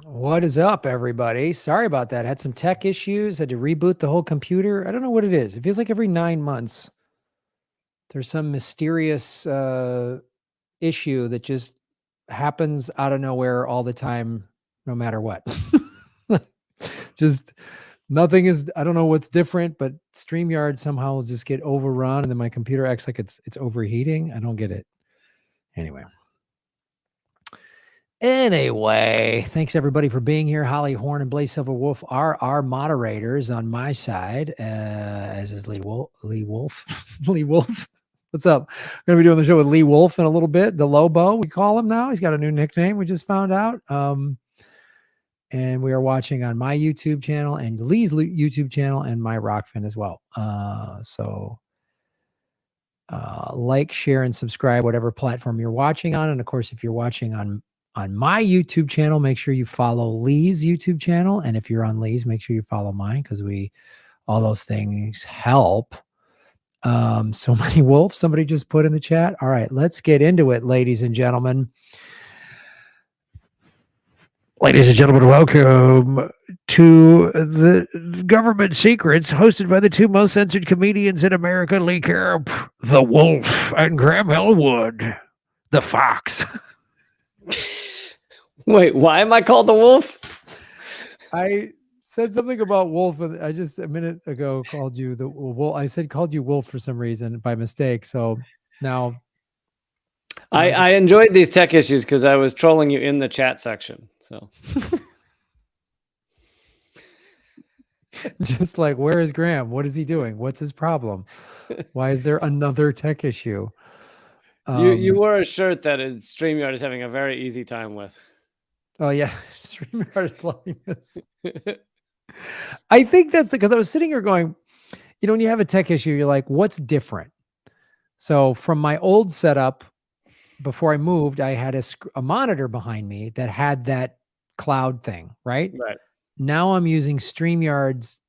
What is up, everybody? Sorry about that. Had some tech issues. Had to reboot the whole computer. I don't know what it is. It feels like every 9 months there's some mysterious issue that just happens out of nowhere all the time, no matter what. Just nothing is. I don't know what's different, but StreamYard somehow will just get overrun, and then my computer acts like it's overheating. I don't get it. Anyway, thanks everybody for being here. Holly Horn and Blaze Silver Wolf are our moderators on my side, as is Lee Wolf. Lee Wolf. What's up? We're going to be doing the show with Lee Wolf in a little bit. The Lobo, we call him now. He's got a new nickname we just found out. And we are watching on my YouTube channel and Lee's YouTube channel and my Rockfin as well. So like, share, and subscribe, whatever platform you're watching on. And of course, if you're watching on my YouTube channel, make sure you follow Lee's YouTube channel. And if you're on Lee's, make sure you follow mine, because all those things help. So many wolves, somebody just put in the chat. All right, let's get into it, ladies and gentlemen. Ladies and gentlemen, welcome to the Government Secrets, hosted by the two most censored comedians in America, Lee Carob, the Wolf, and Graham Elwood, the Fox. Wait, why am I called the Wolf? I said something about Wolf, and I just a minute ago called you the Wolf. I said called you Wolf for some reason by mistake. So now I enjoyed these tech issues because I was trolling you in the chat section. So just like, where is Graham? What is he doing? What's his problem? Why is there another tech issue? You wore a shirt that StreamYard is having a very easy time with. Oh yeah, StreamYard is loving this. I think that's because I was sitting here going, when you have a tech issue, you're like, what's different? So from my old setup, before I moved, I had a monitor behind me that had that cloud thing, right? Right. Now I'm using StreamYard's.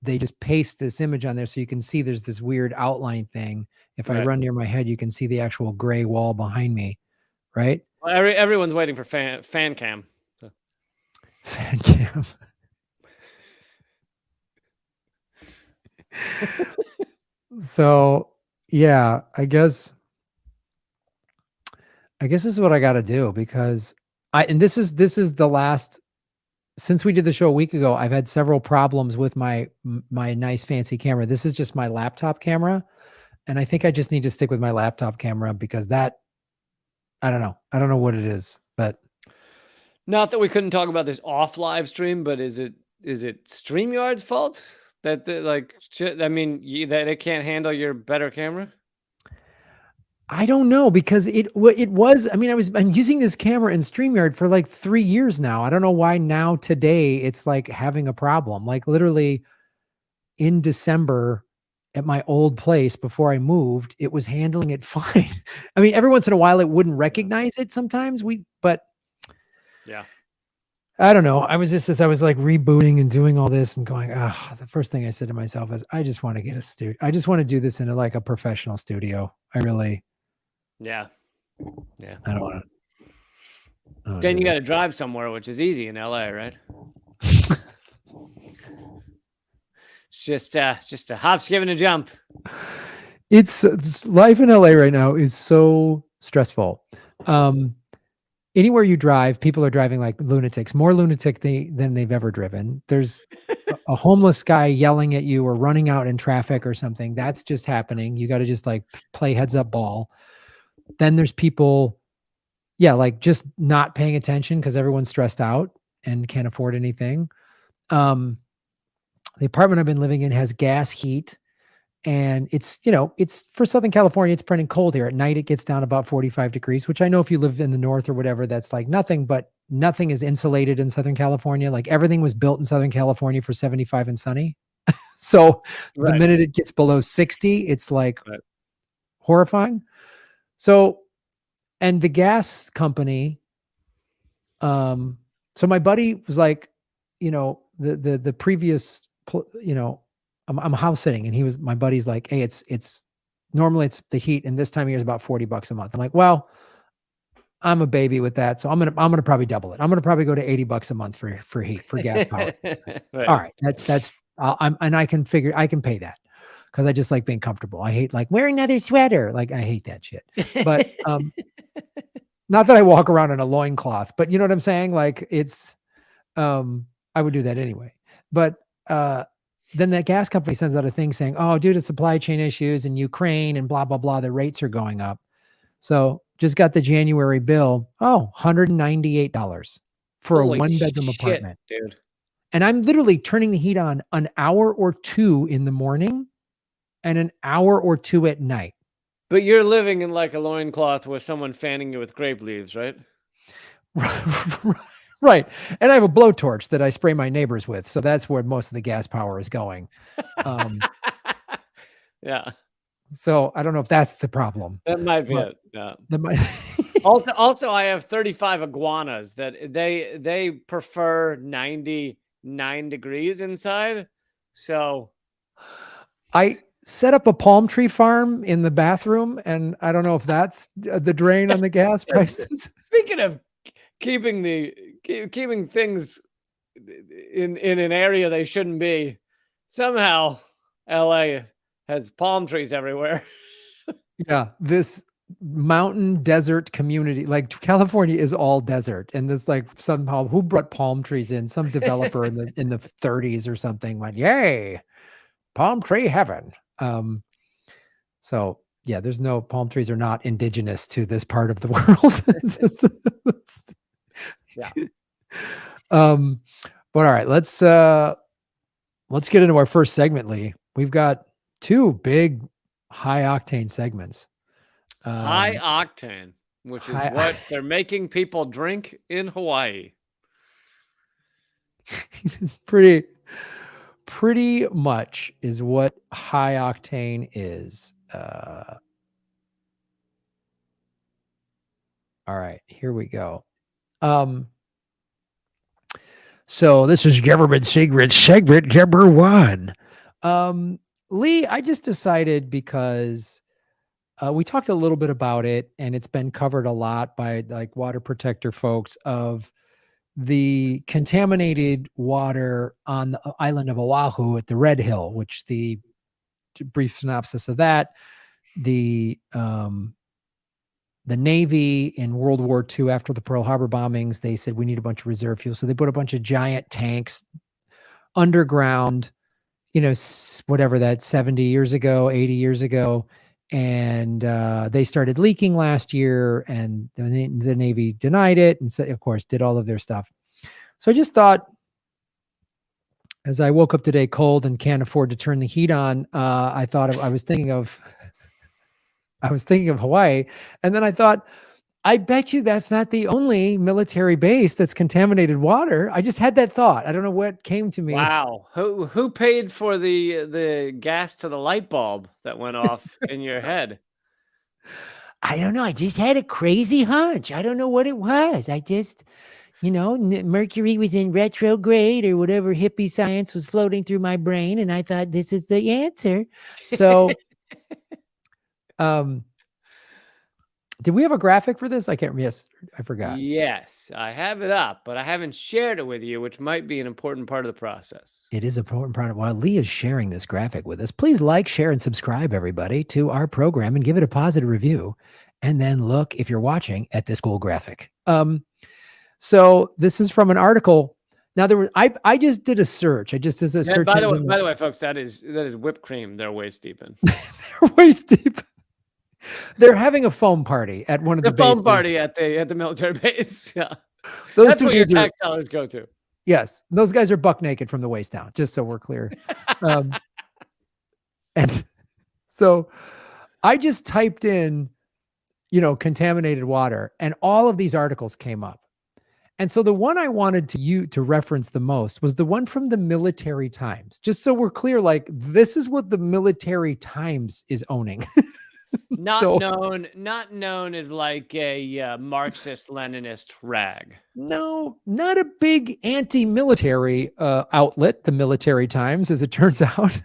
They just paste this image on there so you can see there's this weird outline thing. If I run near my head, you can see the actual gray wall behind me, right? Well, everyone's waiting for fan cam. So. Fan cam. So yeah, I guess this is what I got to do, because this is the last, since we did the show a week ago, I've had several problems with my nice fancy camera. This is just my laptop camera. And I think I just need to stick with my laptop camera, because I don't know what it is, but. Not that we couldn't talk about this off live stream, but is it StreamYard's fault that that it can't handle your better camera? I don't know, because it was, I'm using this camera in StreamYard for like 3 years now. I don't know why now today it's like having a problem. Like literally in December at my old place before I moved, it was handling it fine. I mean, every once in a while it wouldn't recognize it sometimes, but yeah. I don't know. I was like rebooting and doing all this and going, the first thing I said to myself is, I just want to get a studio. I just want to do this in like a professional studio. Yeah. I don't want to. Then you got to drive somewhere, which is easy in LA, right? It's just a hop, skip, and a jump. It's life in LA right now is so stressful. Anywhere you drive, people are driving like lunatics, more lunatic than they've ever driven. There's a homeless guy yelling at you or running out in traffic or something. That's just happening. You got to just like play heads up ball. Then there's people, like just not paying attention because everyone's stressed out and can't afford anything. The apartment I've been living in has gas heat, and it's for Southern California, it's pretty cold here. At night, it gets down about 45 degrees, which I know if you live in the north or whatever, that's like nothing, but nothing is insulated in Southern California. Like everything was built in Southern California for 75 and sunny. So the minute it gets below 60, it's like horrifying. So, and the gas company, so my buddy was like, the previous, I'm house sitting, and my buddy's like, hey, it's normally it's the heat, and this time of year is about $40 a month. I'm like, well, I'm a baby with that, so I'm gonna probably double it. I'm gonna probably go to $80 a month for heat, for gas power. All Right. right, that's I can pay that because I just like being comfortable. I hate like wearing another sweater. Like I hate that shit. But not that I walk around in a loincloth, but you know what I'm saying? Like it's I would do that anyway. But then that gas company sends out a thing saying, "Oh, due to supply chain issues in Ukraine and blah blah blah, the rates are going up." So just got the January bill. Oh, $198 for a Holy one bedroom shit, apartment. dude. And I'm literally turning the heat on an hour or two in the morning and an hour or two at night. But you're living in like a loincloth with someone fanning you with grape leaves, right? Right. And I have a blowtorch that I spray my neighbors with. So that's where most of the gas power is going. Um, Yeah, so I don't know if that's the problem, that might be but it. Yeah. that might Also, I have 35 iguanas that they prefer 99 degrees inside. So I set up a palm tree farm in the bathroom, and I don't know if that's the drain on the gas prices. speaking of keeping things in an area they shouldn't be, somehow LA has palm trees everywhere. Yeah, this mountain desert community, like California is all desert, and this like somehow who brought palm trees in? Some developer in the 30s or something went, "Yay, palm tree heaven." So yeah, there's no palm trees are not indigenous to this part of the world. Yeah. um, but all right, let's get into our first segment, Lee. We've got two big high octane segments. High octane, which is High, what they're making people drink in Hawaii. it's pretty much is what high octane is. All right, here we go. So this is government secret segment number one. Lee, I just decided because we talked a little bit about it, and it's been covered a lot by like water protector folks of the contaminated water on the island of Oahu at the Red Hill, which the brief synopsis of that, the Navy in World War II after the Pearl Harbor bombings, they said we need a bunch of reserve fuel. So they put a bunch of giant tanks underground, you know, whatever that 70 years ago, 80 years ago. And they started leaking last year, and the Navy denied it and, of course, did all of their stuff. So I just thought, as I woke up today cold and can't afford to turn the heat on, I was thinking of Hawaii, and then I thought, I bet you that's not the only military base that's contaminated water. I just had that thought. I don't know what came to me. Wow. Who paid for the gas to the light bulb that went off in your head? I don't know. I just had a crazy hunch. I don't know what it was. I just, Mercury was in retrograde or whatever hippie science was floating through my brain, and I thought this is the answer. So, did we have a graphic for this? I can't. Yes, I forgot. Yes, I have it up, but I haven't shared it with you, which might be an important part of the process. It is an important part of while Lee is sharing this graphic with us. Please like, share, and subscribe, everybody, to our program and give it a positive review. And then look, if you're watching, at this cool graphic. So this is from an article. Now I just did a search. I just did a search. By the way, folks, that is whipped cream. They're waist deep in. They're waist deep. They're having a foam party at one of the foam bases. Party at the military base. Yeah, that's what your tax dollars go to. Yes, those guys are buck naked from the waist down. Just so we're clear. And so I just typed in, contaminated water, and all of these articles came up. And so the one I wanted to reference the most was the one from the Military Times. Just so we're clear, like this is what the Military Times is owning. Not known as like a Marxist-Leninist rag. No, not a big anti-military outlet, the Military Times, as it turns out.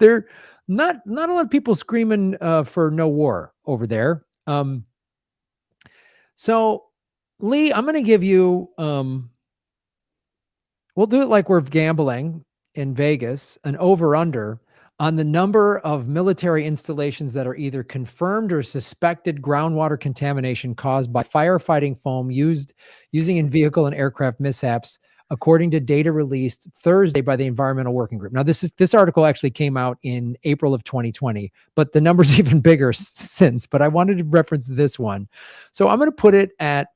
They're not a lot of people screaming for no war over there. So, Lee, I'm going to give you, we'll do it like we're gambling in Vegas, an over under on the number of military installations that are either confirmed or suspected groundwater contamination caused by firefighting foam using in vehicle and aircraft mishaps, according to data released Thursday by the Environmental Working Group. Now, this article actually came out in April of 2020, but the number's even bigger since. But I wanted to reference this one, so I'm going to put it at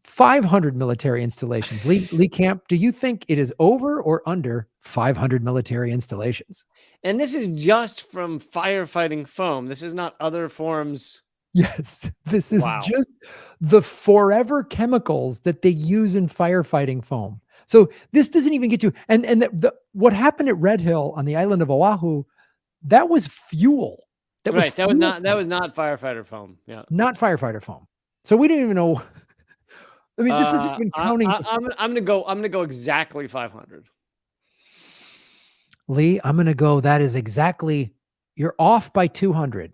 500 military installations. Lee Camp, do you think it is over or under 500 military installations? And this is just from firefighting foam. This is not other forms. Yes, this is Wow. just the forever chemicals that they use in firefighting foam. So this doesn't even get to, and what happened at Red Hill on the island of Oahu, that was fuel. That was Right. That was fuel, not firefighter foam. Yeah. not firefighter foam. So we didn't even know. I mean, this isn't even counting. I'm gonna go exactly 500. Lee, I'm going to go. That is exactly, you're off by 200.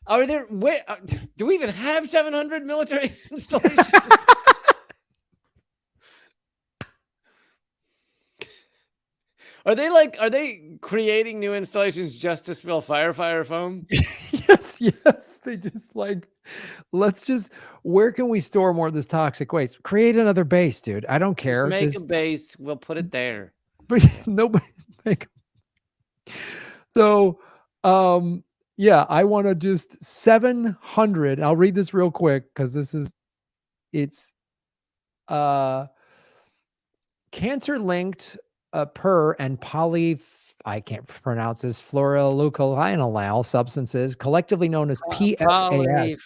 Are there? Wait, do we even have 700 military installations? Are they creating new installations just to spill firefighter foam? Yes. They just like, where can we store more of this toxic waste? Create another base, dude. I don't Just care. make a base. We'll put it there. But nobody make. So, yeah, I want to just 700. I'll read this real quick because it's, cancer linked per and I can't pronounce this, fluoroalkyl substances, collectively known as PFAS.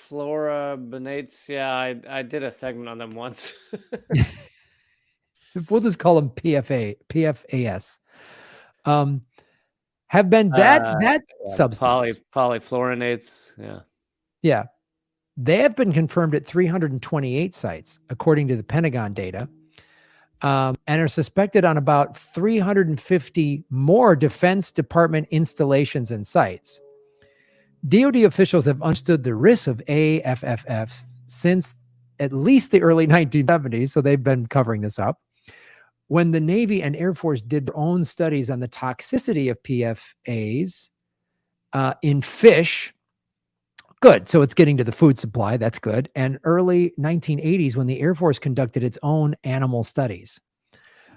Polyfluorobenates. Yeah, I did a segment on them once. We'll just call them PFAS. Have been that Yeah, substance. polyfluoronates. Yeah. Yeah. They have been confirmed at 328 sites, according to the Pentagon data, and are suspected on about 350 more Defense Department installations and sites. DoD officials have understood the risks of AFFF since at least the early 1970s, so they've been covering this up. When the Navy and Air Force did their own studies on the toxicity of PFAS in fish, good. So it's getting to the food supply. That's good. And early 1980s, when the Air Force conducted its own animal studies.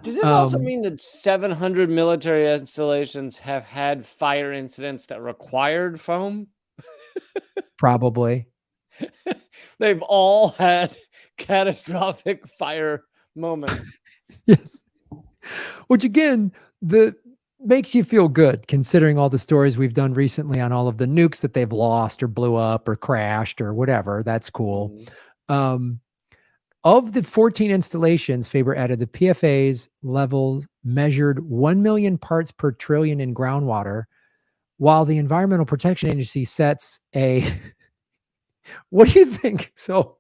Does this also mean that 700 military installations have had fire incidents that required foam? Probably. They've all had catastrophic fire moments. Yes. Which again, makes you feel good considering all the stories we've done recently on all of the nukes that they've lost or blew up or crashed or whatever. That's cool. Of the 14 installations, Faber added, the PFAS level measured 1 million parts per trillion in groundwater, while the Environmental Protection Agency sets a, what do you think? So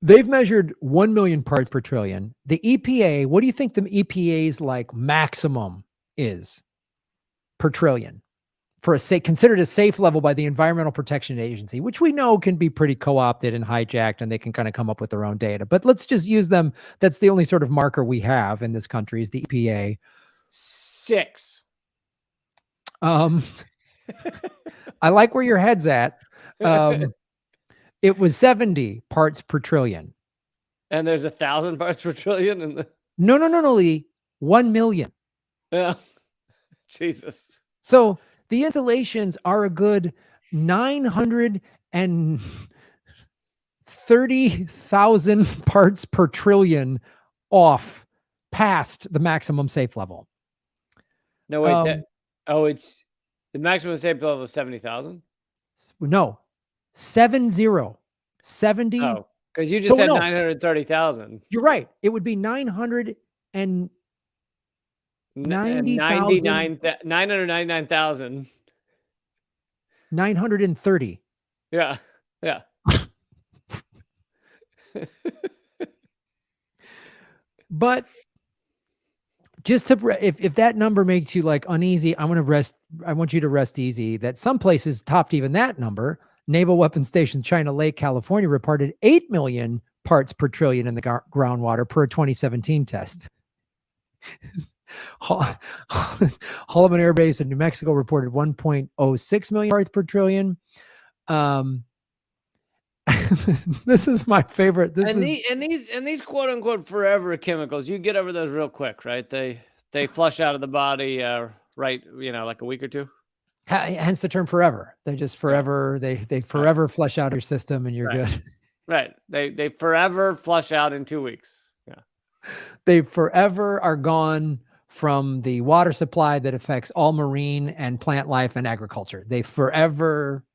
they've measured 1 million parts per trillion. The EPA, what do you think the EPA's like maximum is per trillion for considered a safe level by the Environmental Protection Agency, which we know can be pretty co-opted and hijacked and they can kind of come up with their own data, but let's just use them. That's the only sort of marker we have in this country is the EPA. 6. I like where your head's at. It was 70 parts per trillion. And there's 1,000 parts per trillion in the. No, Lee. 1 million. Yeah. Jesus. So the installations are a good 930,000 parts per trillion off past the maximum safe level. No, wait. It's the maximum safe level is 70,000? No. 70. Oh, because you just said 930,000. You're right. It would be 999,000. 999,000. 930. Yeah. But just to if that number makes you like uneasy, I want you to rest easy that some places topped even that number. Naval Weapons Station China Lake, California reported 8 million parts per trillion in the groundwater per 2017 test. Holloman Air Base in New Mexico reported 1.06 million parts per trillion. This is my favorite. These quote unquote forever chemicals, you get over those real quick, right? They flush out of the body, right? Like a week or two. Hence the term forever. They're just forever. Yeah. They forever right. Flush out your system, and you're right. good. Right. They forever flush out in 2 weeks. Yeah. They forever are gone from the water supply that affects all marine and plant life and agriculture. They forever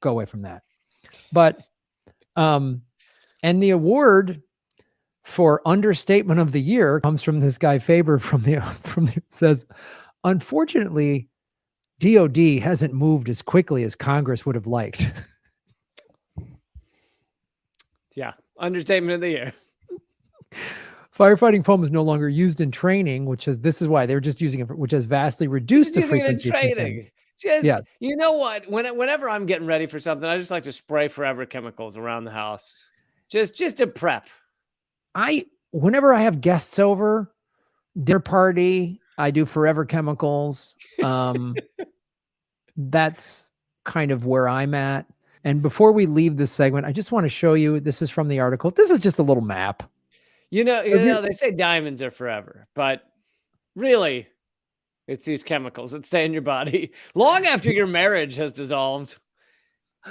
go away from that. But and the award for understatement of the year comes from this guy Faber says, unfortunately, DOD hasn't moved as quickly as Congress would have liked. Yeah, understatement of the year. Firefighting foam is no longer used in training, this is why they were just using it, which has vastly reduced the frequency of training. Yes. You know what? Whenever I'm getting ready for something, I just like to spray forever chemicals around the house, just to prep. Whenever I have guests over, dinner party, I do forever chemicals. That's kind of where I'm at. And before we leave this segment, I just want to show you, this is from the article. This is just a little map. They say diamonds are forever, but really, it's these chemicals that stay in your body long after your marriage has dissolved.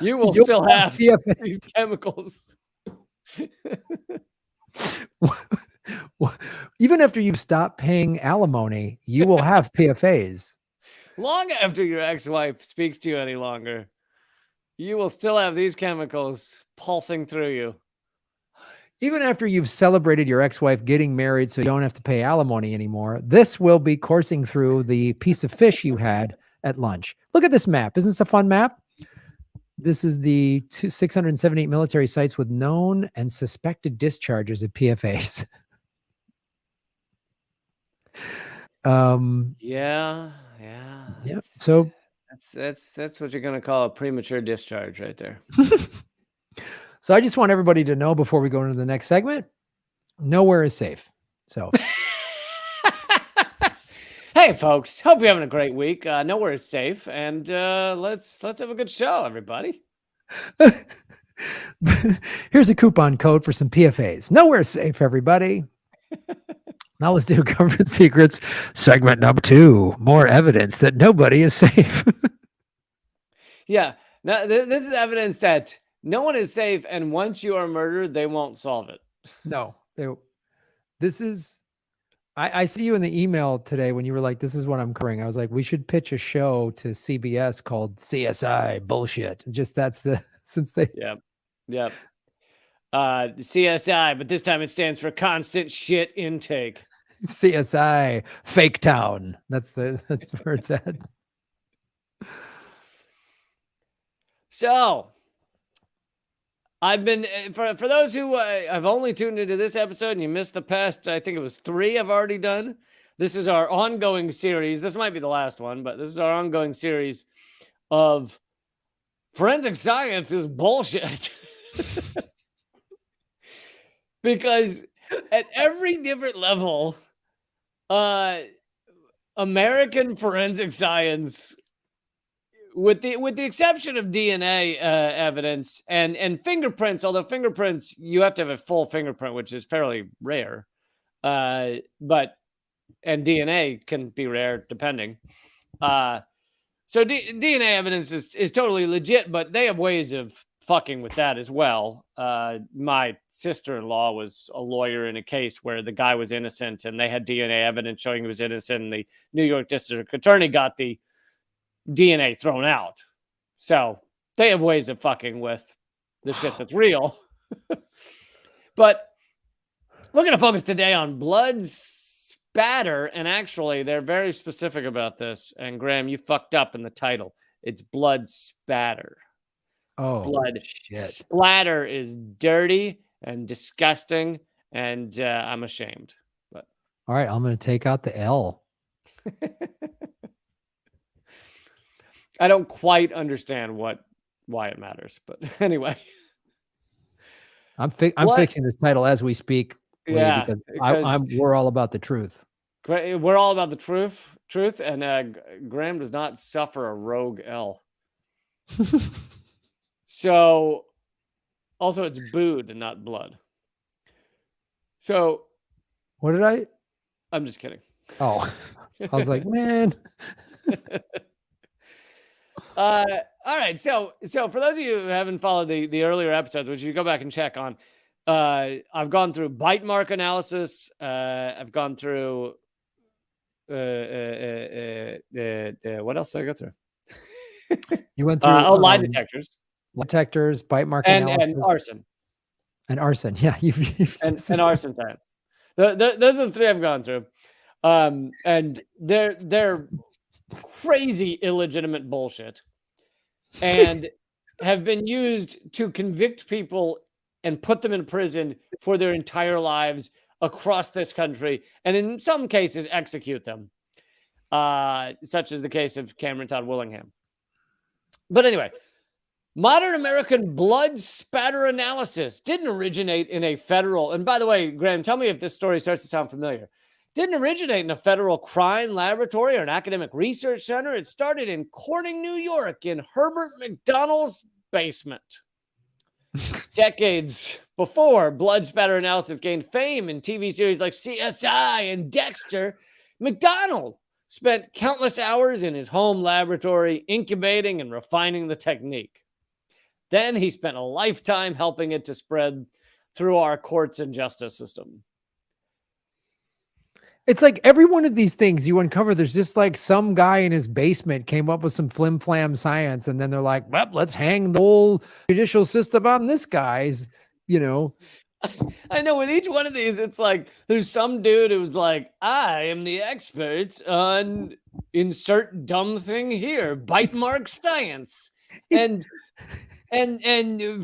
You'll still have these chemicals. Even after you've stopped paying alimony, you will have PFAs. Long after your ex-wife speaks to you any longer, you will still have these chemicals pulsing through you. Even after you've celebrated your ex-wife getting married so you don't have to pay alimony anymore, this will be coursing through the piece of fish you had at lunch. Look at this map. Isn't this a fun map? This is the 678 military sites with known and suspected discharges of PFAs. Yeah. Yep. So that's what you're going to call a premature discharge right there. So I just want everybody to know before we go into the next segment, nowhere is safe. So, hey folks, hope you're having a great week. Nowhere is safe, and let's have a good show, everybody. Here's a coupon code for some PFAs. Nowhere is safe, everybody. Now let's do government secrets segment number 2. More evidence that nobody is safe. Yeah, now this is evidence that no one is safe, and once you are murdered, they won't solve it. No, this is. I see you in the email today when you were like, "This is what I'm covering." I was like, "We should pitch a show to CBS called CSI Bullshit." Just since they. Yep. CSI, but this time it stands for constant shit intake. CSI Fake Town. That's where it's at. So. I've been, for those who have only tuned into this episode and you missed the past, I think it was 3 I've already done. This is our ongoing series. This might be the last one, but this is our ongoing series of forensic science is bullshit. Because at every different level, American forensic science, with the exception of DNA evidence and fingerprints, although fingerprints, you have to have a full fingerprint, which is fairly rare. And DNA can be rare depending. So DNA evidence is totally legit, but they have ways of fucking with that as well. My sister-in-law was a lawyer in a case where the guy was innocent and they had DNA evidence showing he was innocent, and the New York district attorney got the DNA thrown out. So they have ways of fucking with the shit that's real. But we're going to focus today on blood spatter. And actually, they're very specific about this. And Graham, you fucked up in the title. It's blood spatter. Oh, blood shit. Splatter is dirty and disgusting. And I'm ashamed. But All right, I'm going to take out the L. I don't quite understand why it matters, but anyway. I'm fixing this title as we speak, Lee, Yeah, because because we're all about the truth. we're all about the truth, and Graham does not suffer a rogue L. So, also it's booed and not blood. So, What did I? I'm just kidding. Oh, I was like, man. All right. So for those of you who haven't followed the earlier episodes, which you go back and check on, I've gone through bite mark analysis. I've gone through what else did I go through? You went through lie detectors, bite mark and analysis, arson. And arson. Yeah, and arson science. Those are the three I've gone through. And they're crazy illegitimate bullshit, and have been used to convict people and put them in prison for their entire lives across this country, and in some cases execute them, such as the case of Cameron Todd Willingham. But anyway, modern American blood spatter analysis didn't originate in a federal, and by the way, Graham, tell me if this story starts to sound familiar. Didn't originate in a federal crime laboratory or an academic research center. It started in Corning, New York, in Herbert McDonald's basement. Decades before blood spatter analysis gained fame in TV series like CSI and Dexter, McDonald spent countless hours in his home laboratory incubating and refining the technique. Then he spent a lifetime helping it to spread through our courts and justice system. It's like every one of these things you uncover, there's just like some guy in his basement came up with some flim flam science, and then they're like, well, let's hang the whole judicial system on this guy's, I know with each one of these, it's like there's some dude who's like, I am the expert on insert dumb thing here, bite mark science. And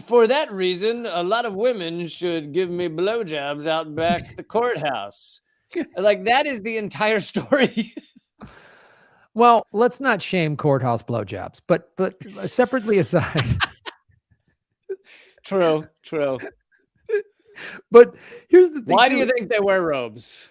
for that reason, a lot of women should give me blowjobs out back at the courthouse. Like, that is the entire story. Well, let's not shame courthouse blowjobs, but separately aside. True. But here's the thing. Why do you think they wear robes?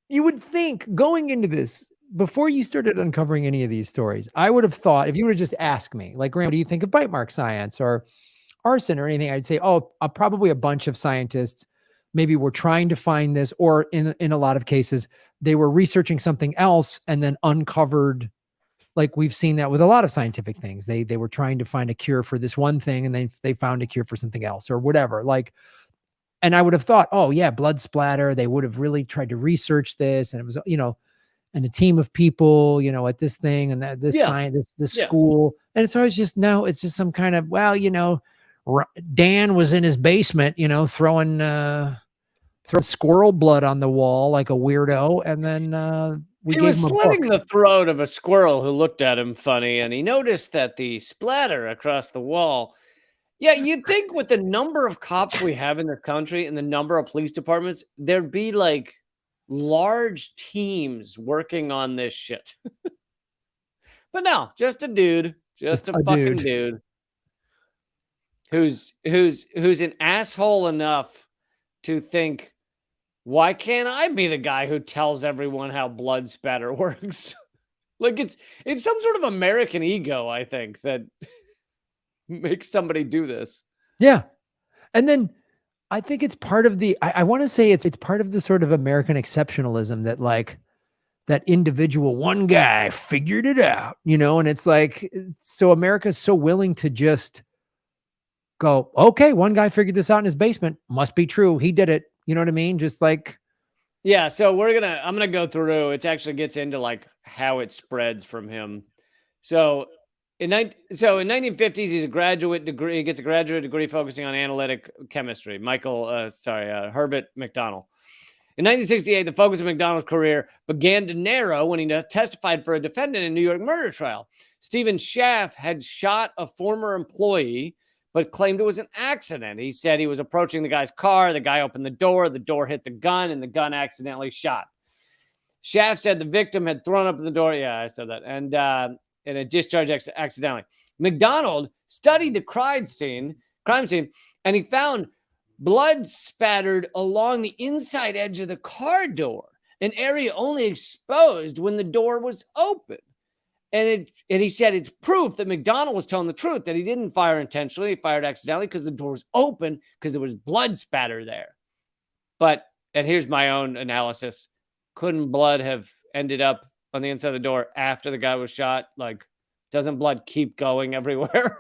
You would think going into this, before you started uncovering any of these stories, I would have thought, if you were to just ask me, like, Graham, what do you think of bite mark science or arson or anything? I'd say, probably a bunch of scientists maybe were trying to find this, or in a lot of cases, they were researching something else and then uncovered, like we've seen that with a lot of scientific things. They were trying to find a cure for this one thing, and they found a cure for something else or whatever. Like, and I would have thought, oh yeah, blood splatter. They would have really tried to research this, and it was, and a team of people, at this thing and that this science, this school. And it's always just, no, it's just some kind of, Dan was in his basement, throwing squirrel blood on the wall like a weirdo. And then he was slitting the throat of a squirrel who looked at him funny, and he noticed that the splatter across the wall. Yeah, you'd think with the number of cops we have in the country and the number of police departments, there'd be like large teams working on this shit. But no, just a dude, just a fucking dude who's an asshole enough to think, why can't I be the guy who tells everyone how blood spatter works? Like, it's some sort of American ego, I think, that makes somebody do this. Yeah. And then I think it's part of the, I want to say it's part of the sort of American exceptionalism that, like, that individual one guy figured it out, and it's like, so America's so willing to just go, okay, one guy figured this out in his basement, must be true. He did it. You know what I mean? Just like, yeah. So I'm going to go through, it actually gets into like how it spreads from him. So in 1950s, he gets a graduate degree focusing on analytic chemistry. Herbert McDonald. In 1968, the focus of McDonald's career began to narrow when he testified for a defendant in a New York murder trial. Stephen Schaff had shot a former employee but claimed it was an accident. He said he was approaching the guy's car. The guy opened the door hit the gun, and the gun accidentally shot. Schaff said the victim had thrown up the door. Yeah, I said that. And it discharged accidentally. McDonald studied the crime scene, and he found blood spattered along the inside edge of the car door, an area only exposed when the door was open. And he said it's proof that McDonald was telling the truth, that he didn't fire intentionally. He fired accidentally because the door was open because there was blood spatter there. But, and here's my own analysis, couldn't blood have ended up on the inside of the door after the guy was shot? Like, doesn't blood keep going everywhere?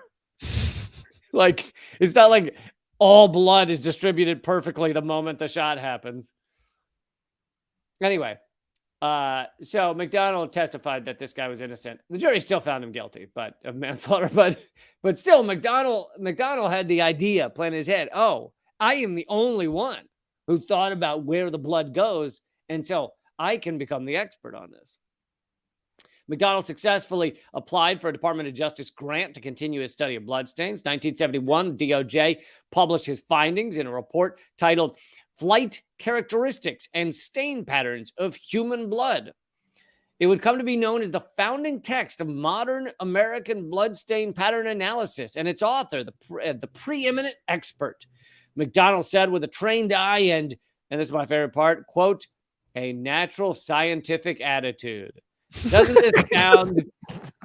Like, it's not like all blood is distributed perfectly the moment the shot happens. Anyway, so McDonald testified that this guy was innocent. The jury still found him guilty, but of manslaughter. But still, McDonald had the idea planted in his head. Oh, I am the only one who thought about where the blood goes, and so I can become the expert on this. McDonald successfully applied for a Department of Justice grant to continue his study of bloodstains. 1971, the DOJ published his findings in a report titled Flight Characteristics and Stain Patterns of Human Blood. It would come to be known as the founding text of modern American bloodstain pattern analysis, and its author, the preeminent expert. McDonald said with a trained eye and this is my favorite part, quote, a natural scientific attitude. Doesn't this sound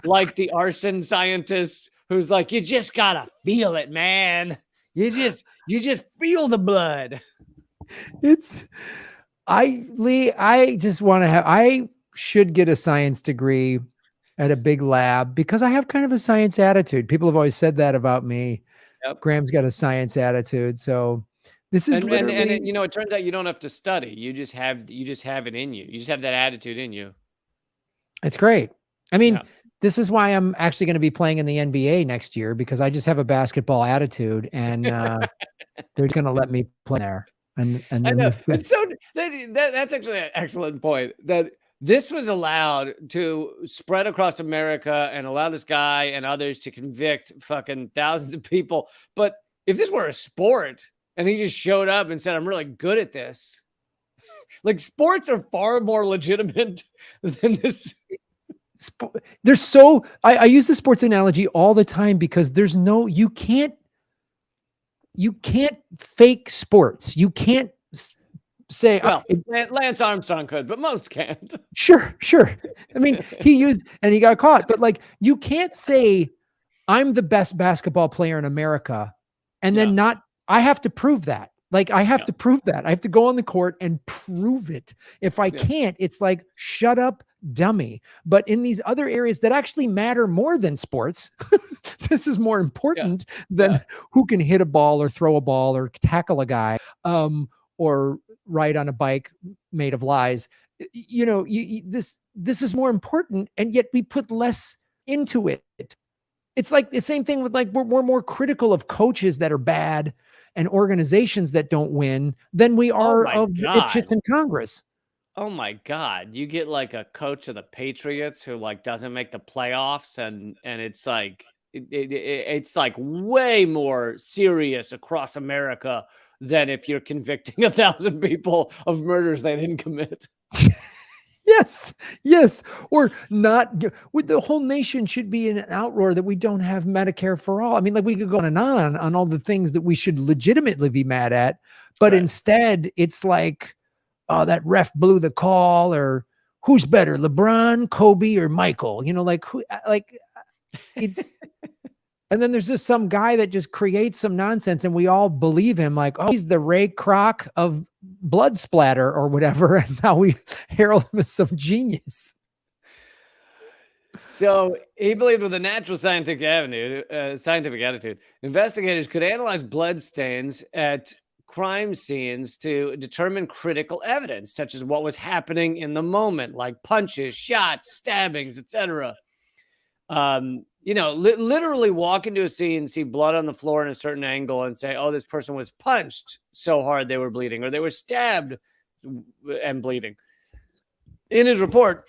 like the arson scientist who's like, you just gotta feel it, man. You just feel the blood. I should get a science degree at a big lab because I have kind of a science attitude. People have always said that about me. Yep. Graham's got a science attitude. So this is and it turns out you don't have to study. You just have it in you. You just have that attitude in you. It's great. I mean, this is why I'm actually going to be playing in the NBA next year because I just have a basketball attitude and they're going to let me play there. And then that's actually an excellent point that this was allowed to spread across America and allow this guy and others to convict fucking thousands of people. But if this were a sport and he just showed up and said, I'm really good at this, like sports are far more legitimate than this. I use the sports analogy all the time because you can't fake sports. You can't say, well, Lance Armstrong could, but most can't. Sure. I mean, he got caught, but like, you can't say I'm the best basketball player in America and then I have to prove that. Like, I have to prove that. I have to go on the court and prove it. If I can't, it's like, shut up, dummy. But in these other areas that actually matter more than sports, this is more important than who can hit a ball or throw a ball or tackle a guy or ride on a bike made of lies. You know, this is more important, and yet we put less into it. It's like the same thing with like, we're more critical of coaches that are bad and organizations that don't win than we are of dipshits in Congress. Oh my God. You get like a coach of the Patriots who like doesn't make the playoffs and it's like, it's like way more serious across America than if you're convicting 1,000 people of murders they didn't commit. Yes. Or not. The whole nation should be in an outroar that we don't have Medicare for all. I mean, like, we could go on all the things that we should legitimately be mad at, but instead it's like, oh, that ref blew the call, or who's better, LeBron, Kobe, or Michael? You know, like it's. And then there's just some guy that just creates some nonsense and we all believe him, like, oh, he's the Ray Kroc of blood splatter or whatever. And now we herald him as some genius. So he believed with a natural scientific attitude, investigators could analyze blood stains at crime scenes to determine critical evidence, such as what was happening in the moment, like punches, shots, stabbings, etc. You know, literally walk into a scene, see blood on the floor in a certain angle and say, oh, this person was punched so hard they were bleeding, or they were stabbed and bleeding. In his report,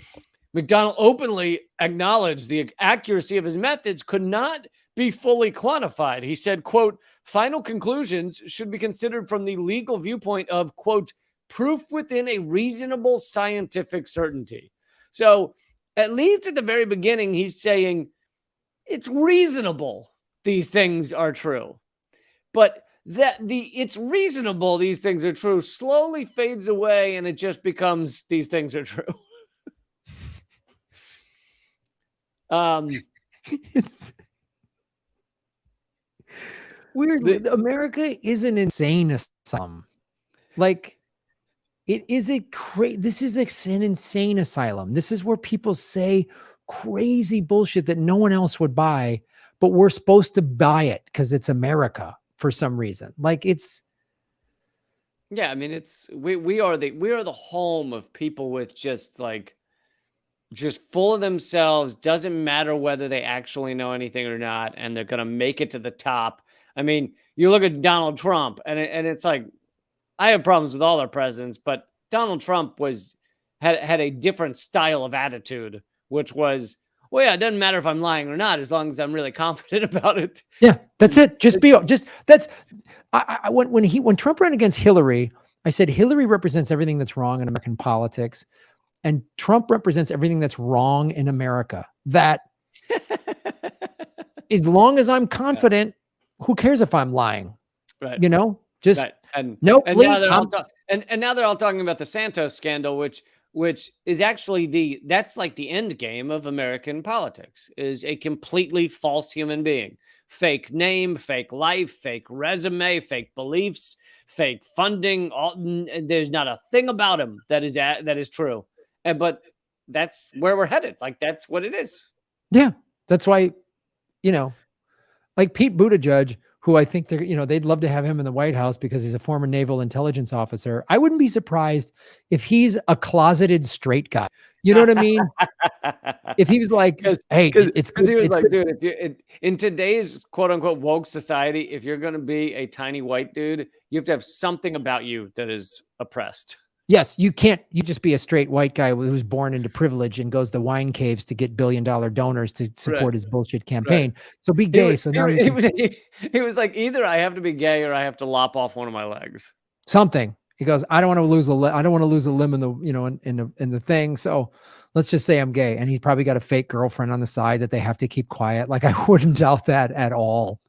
McDonald openly acknowledged the accuracy of his methods could not be fully quantified. He said, quote, final conclusions should be considered from the legal viewpoint of, quote, proof within a reasonable scientific certainty. So at least at the very beginning, he's saying it's reasonable these things are true. But it's reasonable these things are true slowly fades away, and it just becomes these things are true. It's weird. America is an insane asylum. Like, it is this is an insane asylum. This is where people say crazy bullshit that no one else would buy, but we're supposed to buy it because it's America for some reason. Like, it's yeah, I mean, we are the home of people with just full of themselves, doesn't matter whether they actually know anything or not, and they're gonna make it to the top. I mean, you look at Donald Trump, and it's like, I have problems with all our presidents, but Donald Trump had a different style of attitude, which was, well, yeah, it doesn't matter if I'm lying or not, as long as I'm really confident about it. Yeah, that's it. When Trump ran against Hillary, I said Hillary represents everything that's wrong in American politics, and Trump represents everything that's wrong in America. That as long as I'm confident, who cares if I'm lying? Right. You know, just right. And nope. And now they're all talking about the Santos scandal, which is actually that's like the end game of American politics, is a completely false human being. Fake name, fake life, fake resume, fake beliefs, fake funding. There's not a thing about him that is true. But that's where we're headed. Like, that's what it is. Yeah. That's why, like Pete Buttigieg, who I think they'd love to have him in the White House because he's a former naval intelligence officer. I wouldn't be surprised if he's a closeted straight guy. You know what I mean? If he was like, hey, it's because he was like, good. dude, in today's quote unquote woke society, if you're going to be a tiny white dude, you have to have something about you that is oppressed. Yes, you just be a straight white guy who's born into privilege and goes to wine caves to get billion-dollar donors to support his bullshit campaign. Right. So be gay. He was like, either I have to be gay or I have to lop off one of my legs. Something. He goes, I don't want to lose a limb in the, in the thing. So let's just say I'm gay. And he's probably got a fake girlfriend on the side that they have to keep quiet. Like, I wouldn't doubt that at all.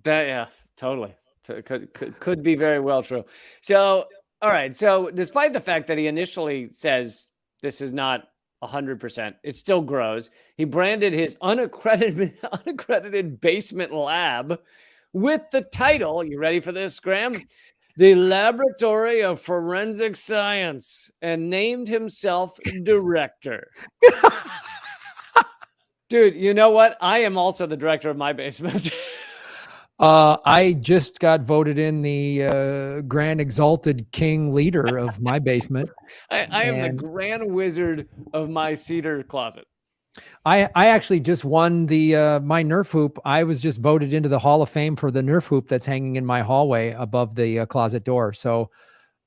Yeah, totally. Could be very well true. So, all right. So despite the fact that he initially says this is not 100%, it still grows. He branded his unaccredited basement lab with the title, you ready for this, Graham? The Laboratory of Forensic Science, and named himself director. Dude, you know what? I am also the director of my basement. I just got voted in the grand exalted king leader of my basement. I am the grand wizard of my cedar closet. I actually just won the my Nerf hoop. I was just voted into the Hall of Fame for the Nerf hoop that's hanging in my hallway above the closet door. So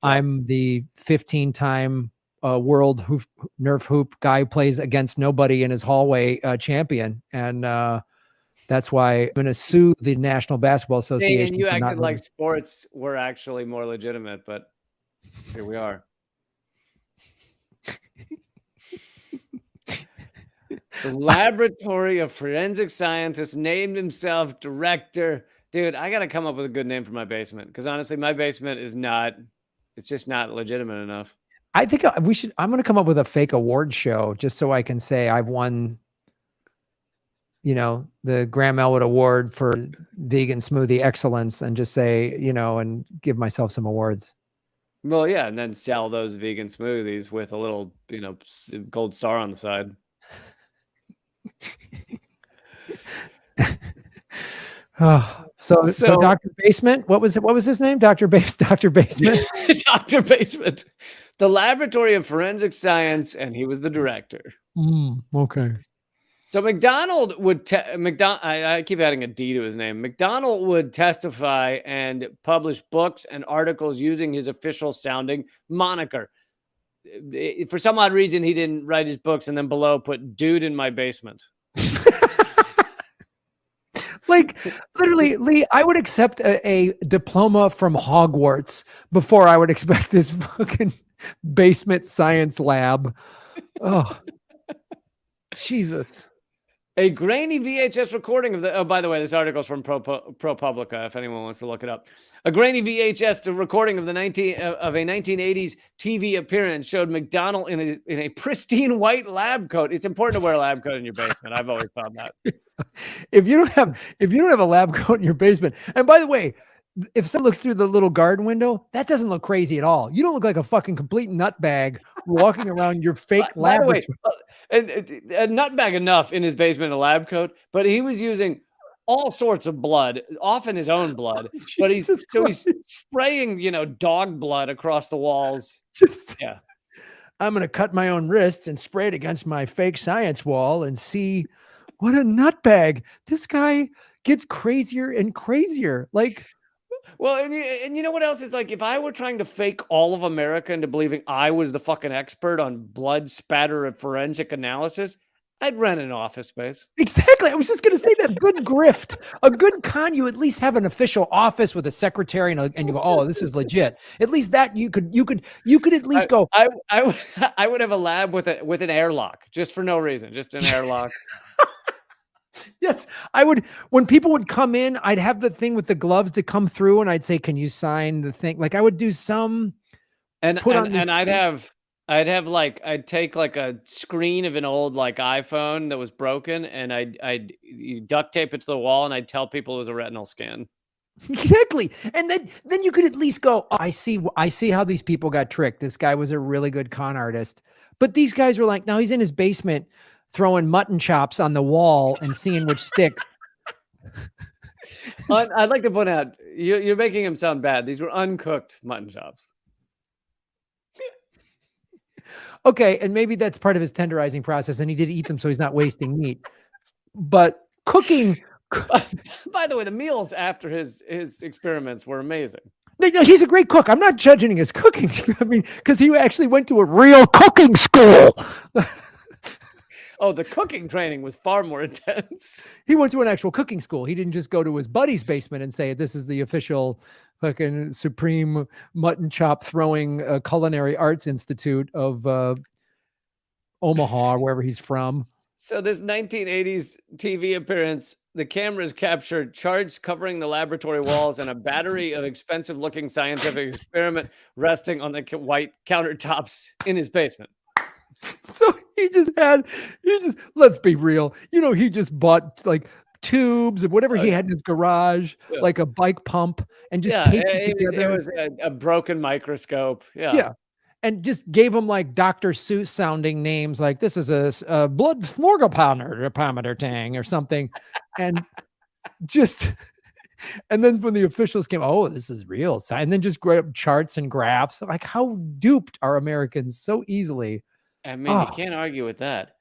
I'm the 15-time world Nerf hoop guy who plays against nobody in his hallway champion. And that's why I'm going to sue the National Basketball Association. And you acted like sports were actually more legitimate, but here we are. The Laboratory of Forensic Scientists named himself director. Dude, I got to come up with a good name for my basement, because honestly, my basement is it's just not legitimate enough. I think I'm going to come up with a fake award show just so I can say I've won, the Graham Elwood Award for vegan smoothie excellence, and just say, and give myself some awards. Well, yeah. And then sell those vegan smoothies with a little, gold star on the side. So Dr. Basement, what was his name? Dr. Basement. Dr. Basement. The Laboratory of Forensic Science, and he was the director. Okay. So McDonald would I keep adding a D to his name. McDonald would testify and publish books and articles using his official sounding moniker. For some odd reason, he didn't write his books and then below put "dude in my basement." Like, literally, Lee, I would accept a diploma from Hogwarts before I would expect this fucking basement science lab. Oh, Jesus. A grainy VHS recording of the. Oh, by the way, this article's from ProPublica. If anyone wants to look it up, a grainy VHS recording of a 1980s TV appearance showed McDonald in a pristine white lab coat. It's important to wear a lab coat in your basement. I've always found that. If you don't have a lab coat in your basement, and by the way, if someone looks through the little garden window, that doesn't look crazy at all. You don't look like a fucking complete nutbag walking around your fake laboratory. A nutbag enough in his basement, a lab coat, but he was using all sorts of blood, often his own blood. But he's spraying, dog blood across the walls. Yeah. I'm gonna cut my own wrist and spray it against my fake science wall and see what a nutbag. This guy gets crazier and crazier. Like, well, and you know what else is like? If I were trying to fake all of America into believing I was the fucking expert on blood spatter and forensic analysis, I'd rent an office space. Exactly. I was just going to say that. Good grift, a good con. You at least have an official office with a secretary, and you go, oh, this is legit. At least that you could at least go. I would have a lab with an airlock, just for no reason, just an airlock. Yes, I would. When people would come in, I'd have the thing with the gloves to come through, and I'd say, "Can you sign the thing?" Like I would do some, and I'd take like a screen of an old like iPhone that was broken, and I'd duct tape it to the wall, and I'd tell people it was a retinal scan. Exactly, and then you could at least go, oh, I see how these people got tricked. This guy was a really good con artist, but these guys were like, no, he's in his basement throwing mutton chops on the wall and seeing which sticks. I'd like to point out, you're making him sound bad. These were uncooked mutton chops. Okay, and maybe that's part of his tenderizing process, and he did eat them so he's not wasting meat. But cooking... By the way, the meals after his experiments were amazing. No, he's a great cook. I'm not judging his cooking. I mean, because he actually went to a real cooking school. Oh, the cooking training was far more intense. He went to an actual cooking school. He didn't just go to his buddy's basement and say, this is the official fucking supreme mutton chop throwing culinary arts institute of Omaha, wherever he's from. So this 1980s TV appearance, the cameras captured charts covering the laboratory walls and a battery of expensive-looking scientific experiment resting on the white countertops in his basement. So let's be real. He just bought like tubes and whatever he had in his garage, like a bike pump, and just taped it together. It was a broken microscope. Yeah. And just gave him like Dr. Seuss sounding names, like this is a blood smorgasbord tang or something. And and then when the officials came, oh, this is real. And then just grab charts and graphs. Like, how duped are Americans so easily? I mean, you can't argue with that.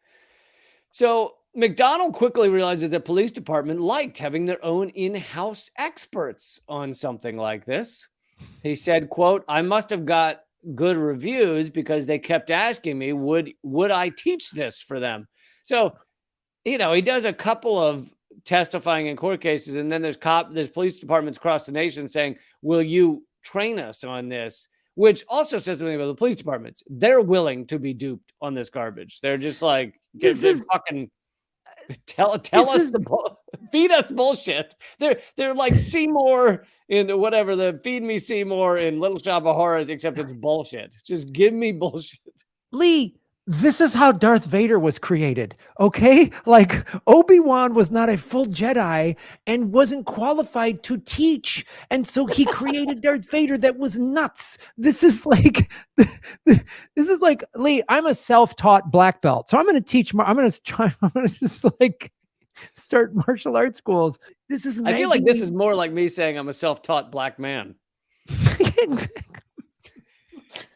So McDonald quickly realized that the police department liked having their own in-house experts on something like this. He said, quote, I must have got good reviews because they kept asking me, would I teach this for them? So, he does a couple of testifying in court cases, and then there's police departments across the nation saying, will you train us on this? Which also says something about the police departments. They're willing to be duped on this garbage. They're just like, fucking tell us feed us bullshit. They're like Seymour in whatever, the Feed Me Seymour in Little Shop of Horrors, except it's bullshit. Just give me bullshit. Lee, this is how Darth Vader was created, okay? Like, Obi-Wan was not a full Jedi and wasn't qualified to teach. And so he created Darth Vader that was nuts. This is like, Lee, I'm a self-taught black belt. So I'm going to just like start martial arts schools. I feel like this is more like me saying I'm a self-taught black man.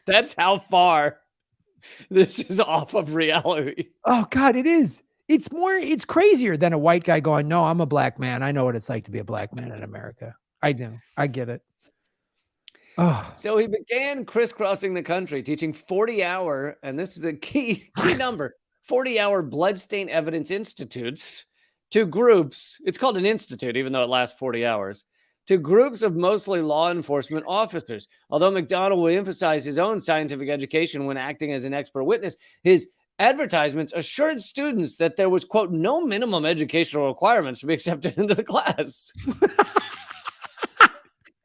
That's how far this is off of reality. Oh God, it is. It's crazier than a white guy going, no, I'm a black man. I know what it's like to be a black man in America. I do. I get it. Oh. So he began crisscrossing the country, teaching 40-hour, and this is a key number, 40-hour bloodstain evidence institutes to groups. It's called an institute, even though it lasts 40 hours. To groups of mostly law enforcement officers. Although McDonald would emphasize his own scientific education when acting as an expert witness, his advertisements assured students that there was, quote, no minimum educational requirements to be accepted into the class.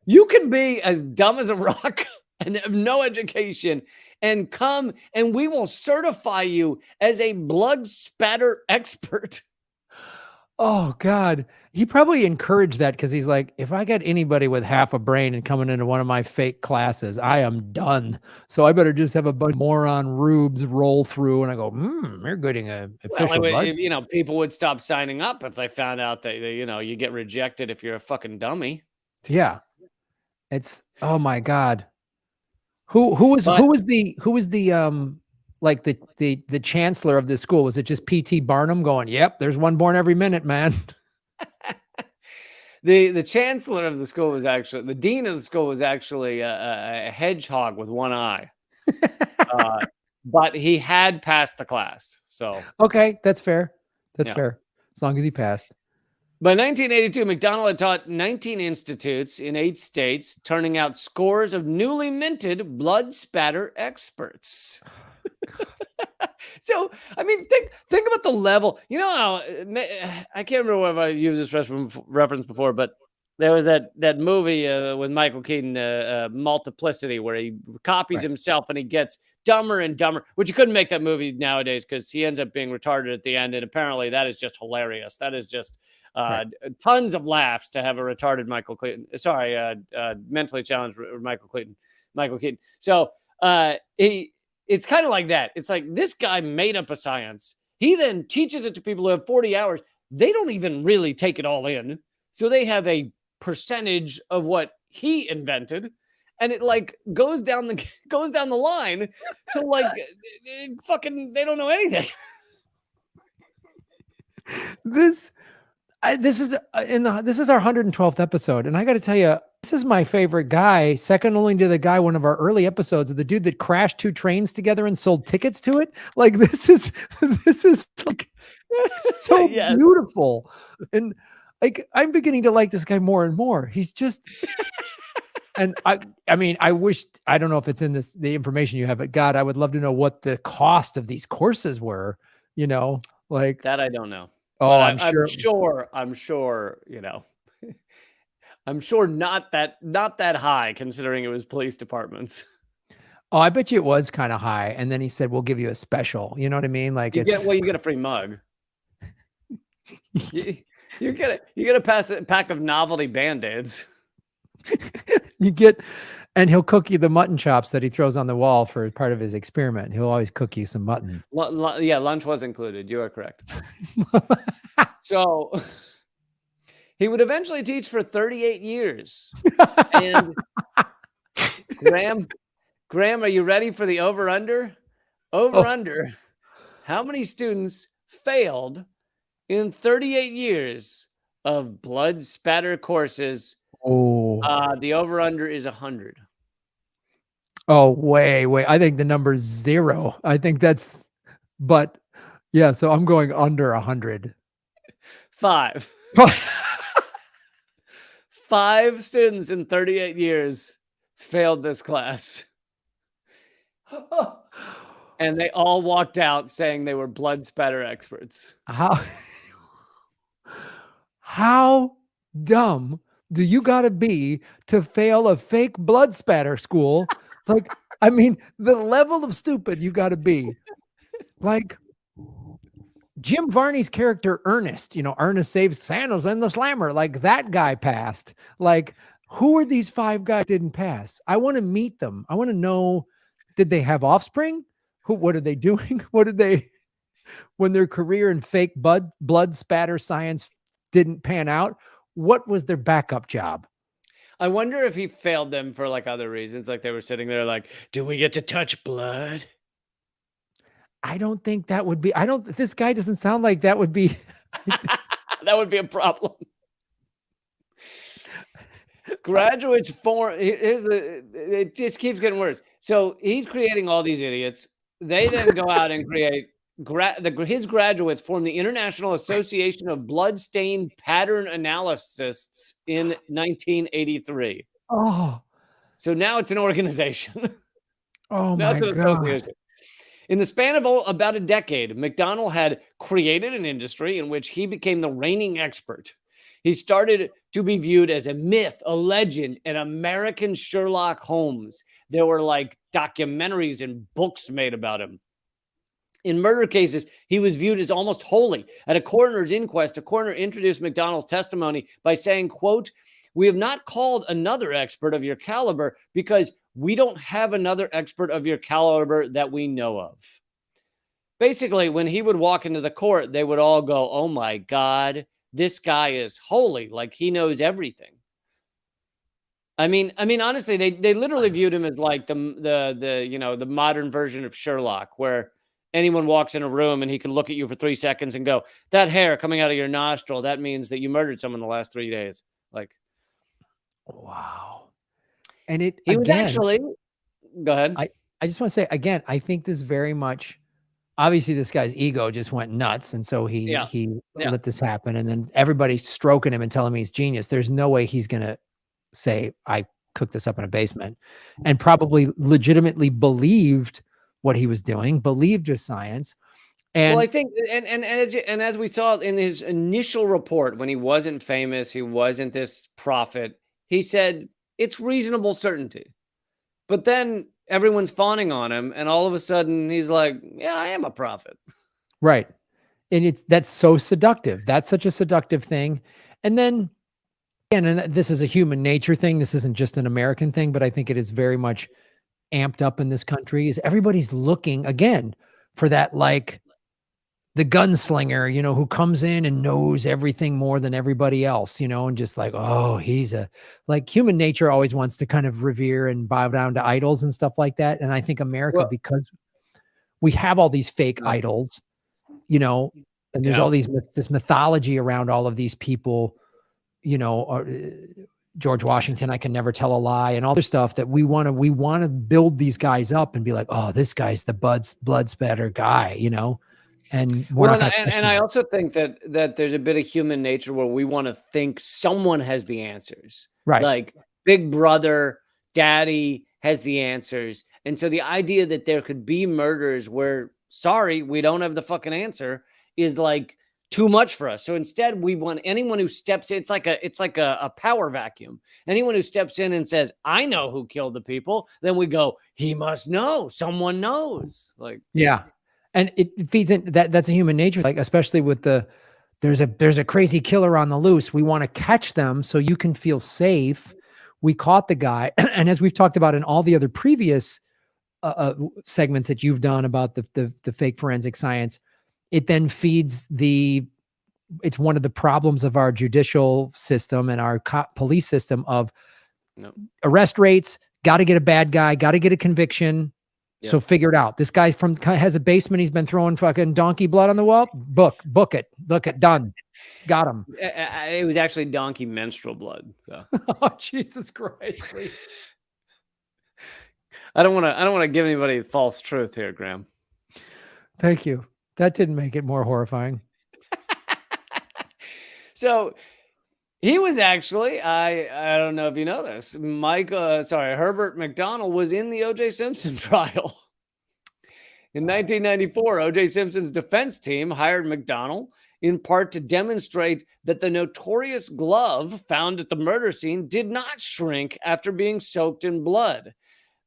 You can be as dumb as a rock and have no education and come and we will certify you as a blood spatter expert. Oh God. He probably encouraged that because he's like, if I get anybody with half a brain and coming into one of my fake classes, I am done. So I better just have a bunch of moron rubes roll through. And I go, you're getting a official blood. People would stop signing up if they found out that, you get rejected if you're a fucking dummy. Yeah. It's, oh my God. Who was the like the chancellor of this school? Was it just P.T. Barnum going, yep, there's one born every minute, man? The chancellor of the school was actually, the dean of the school was actually a hedgehog with one eye. But he had passed the class. So okay, that's fair. That's fair. As long as he passed. By 1982, McDonald had taught 19 institutes in 8 states, turning out scores of newly minted blood spatter experts. So, I mean, think about the level. You know how, I can't remember if I used this reference before, but there was that movie with Michael Keaton, Multiplicity, where he copies himself and he gets dumber and dumber, which you couldn't make that movie nowadays because he ends up being retarded at the end. And apparently that is just hilarious. That is just tons of laughs to have a retarded Michael Keaton. Sorry, mentally challenged Michael Keaton. So it's kind of like that. It's like this guy made up a science. He then teaches it to people who have 40 hours. They don't even really take it all in. So they have a percentage of what he invented. And it like goes down the line to like fucking, they don't know anything. This is our 112th episode, and I got to tell you, this is my favorite guy, second only to the guy one of our early episodes of the dude that crashed 2 trains together and sold tickets to it. Like this is like so beautiful, and like I'm beginning to like this guy more and more. He's just, and I mean, I don't know if it's in the information you have, but God, I would love to know what the cost of these courses were. Like that I don't know. Oh, I'm sure, I'm sure not that high considering it was police departments. Oh, I bet you it was kind of high. And then he said, we'll give you a special. You know what I mean? Like you get a free mug. you get a pack of novelty Band-Aids. And he'll cook you the mutton chops that he throws on the wall for part of his experiment. He'll always cook you some mutton. Yeah, lunch was included. You are correct. So he would eventually teach for 38 years. And Graham, are you ready for the over-under? Over-under. How many students failed in 38 years of blood spatter courses? The over-under is 100. Oh, way. I think the number is 0. I think but yeah, so I'm going under 100. 5. 5 students in 38 years failed this class. And they all walked out saying they were blood spatter experts. How dumb do you got to be to fail a fake blood spatter school? Like, I mean, the level of stupid you got to be. Like Jim Varney's character, Ernest, Ernest saves sandals in the slammer. Like that guy passed. Like, who are these 5 guys that didn't pass? I want to meet them. I want to know, did they have offspring? What are they doing? When their career in fake blood spatter science didn't pan out, what was their backup job? I wonder if he failed them for like other reasons. Like they were sitting there like, do we get to touch blood? I don't think that would be, this guy doesn't sound like that would be. That would be a problem. Graduates it just keeps getting worse. So he's creating all these idiots. They then go out and create his graduates formed the International Association of Bloodstain Pattern Analysts in 1983. Oh, So now it's an organization. oh Now my it's an God. association. In the span of about a decade, McDonald had created an industry in which he became the reigning expert. He started to be viewed as a myth, a legend, an American Sherlock Holmes. There were like documentaries and books made about him. In murder cases, he was viewed as almost holy. At a coroner's inquest, a coroner introduced McDonald's testimony by saying, quote, "We have not called another expert of your caliber because we don't have another expert of your caliber that we know of." Basically, when he would walk into the court, they would all go, "Oh my God, this guy is holy. Like he knows everything." Honestly, they literally viewed him as like the modern version of Sherlock, where anyone walks in a room and he can look at you for 3 seconds and go, "That hair coming out of your nostril, that means that you murdered someone the last 3 days." Like, Wow. And it he was again, actually, go ahead. I just want to say again, I think this very much obviously this guy's ego just went nuts. And so Yeah, he yeah. let this happen. And then everybody stroking him and telling me he's genius. There's no way he's gonna say, I cooked this up in a basement, and probably legitimately believed what he was doing, believed his science. Well, I And think, as we saw in his initial report, when he wasn't famous, he wasn't this prophet. He said it's reasonable certainty, but then everyone's fawning on him, and all of a sudden he's like, "Yeah, I am a prophet." right. And that's so seductive. That's such a seductive thing. And then again, and this is a human nature thing. This isn't just an American thing, but I think it is very much amped up in this country. Is everybody's looking again for that, like the gunslinger, who comes in and knows everything more than everybody else, and just like, oh, he's like human nature always wants to kind of revere and bow down to idols and stuff like that. And I think America, Well, because we have all these fake uh, idols, you know, and there's yeah. all this mythology around all of these people, George Washington, I can never tell a lie, and all this stuff that we want to build these guys up and be like, oh, this guy's the blood spatter guy, and we're Well, not going to and question I that. also think that there's a bit of human nature where we want to think someone has the answers, Right. like Big Brother, Daddy has the answers, and so the idea that there could be murders where, sorry, we don't have the fucking answer is like too much for us. So instead, we want anyone who steps in. It's like a power vacuum. Anyone who steps in and says, "I know who killed the people," then we go, "He must know. Someone knows." Like, Yeah. And it feeds in that's a human nature, like, especially with there's a crazy killer on the loose. We want to catch them so you can feel safe. We caught the guy. And as we've talked about in all the other previous segments that you've done about the fake forensic science, it then feeds it's one of the problems of our judicial system and our police system of no. arrest rates. Got to get a bad guy, got to get a conviction. So Yep. figure it out. This guy has a basement. He's been throwing fucking donkey blood on the wall. Book it. Look it. Done. Got him. It was actually donkey menstrual blood. So Oh, Jesus Christ. Please. I don't want to give anybody false truth here, Graham. Thank you. That didn't make it more horrifying. So he was actually, I don't know if you know this, Herbert McDonald was in the O.J. Simpson trial. In 1994, O.J. Simpson's defense team hired McDonald in part to demonstrate that the notorious glove found at the murder scene did not shrink after being soaked in blood.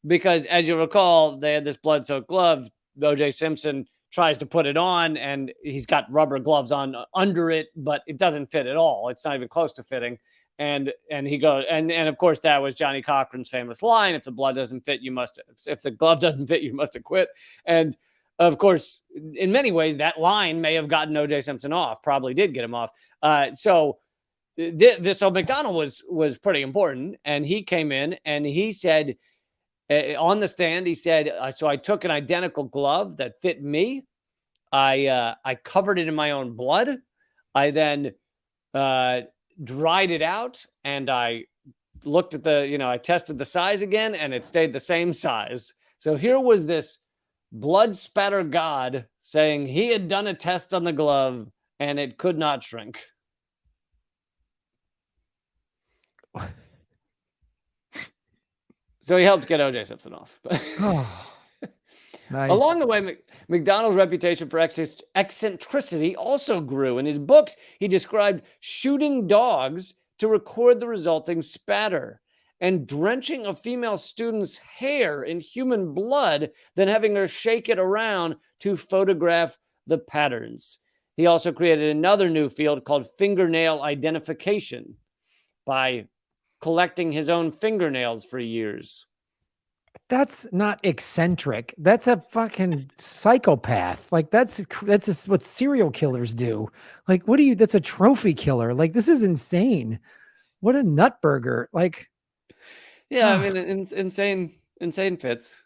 Because as you recall, they had this blood-soaked glove. O.J. Simpson tries to put it on, and he's got rubber gloves on under it, but it doesn't fit at all. It's not even close to fitting. And he goes, and of course, that was Johnny Cochran's famous line: "If the blood doesn't fit, if the glove doesn't fit, you must have quit." And of course, in many ways, that line may have gotten O.J. Simpson off. Probably did get him off. So McDonald was pretty important, and he came in and he said, on the stand, he said, so I took an identical glove that fit me. I covered it in my own blood. I then dried it out, and I looked at I tested the size again, and it stayed the same size. So here was this Blood Spatter God, saying he had done a test on the glove and it could not shrink. So he helped get O.J. Simpson off. Oh, Along nice. the way, McDonald's reputation for eccentricity also grew. In his books, he described shooting dogs to record the resulting spatter and drenching a female student's hair in human blood, then having her shake it around to photograph the patterns. He also created another new field called fingernail identification by collecting his own fingernails for years. That's not eccentric. That's a fucking psychopath. Like that's what serial killers do. Like, what do you? That's a trophy killer. Like, this is insane. What a nutburger. Like, Yeah, I mean, insane fits.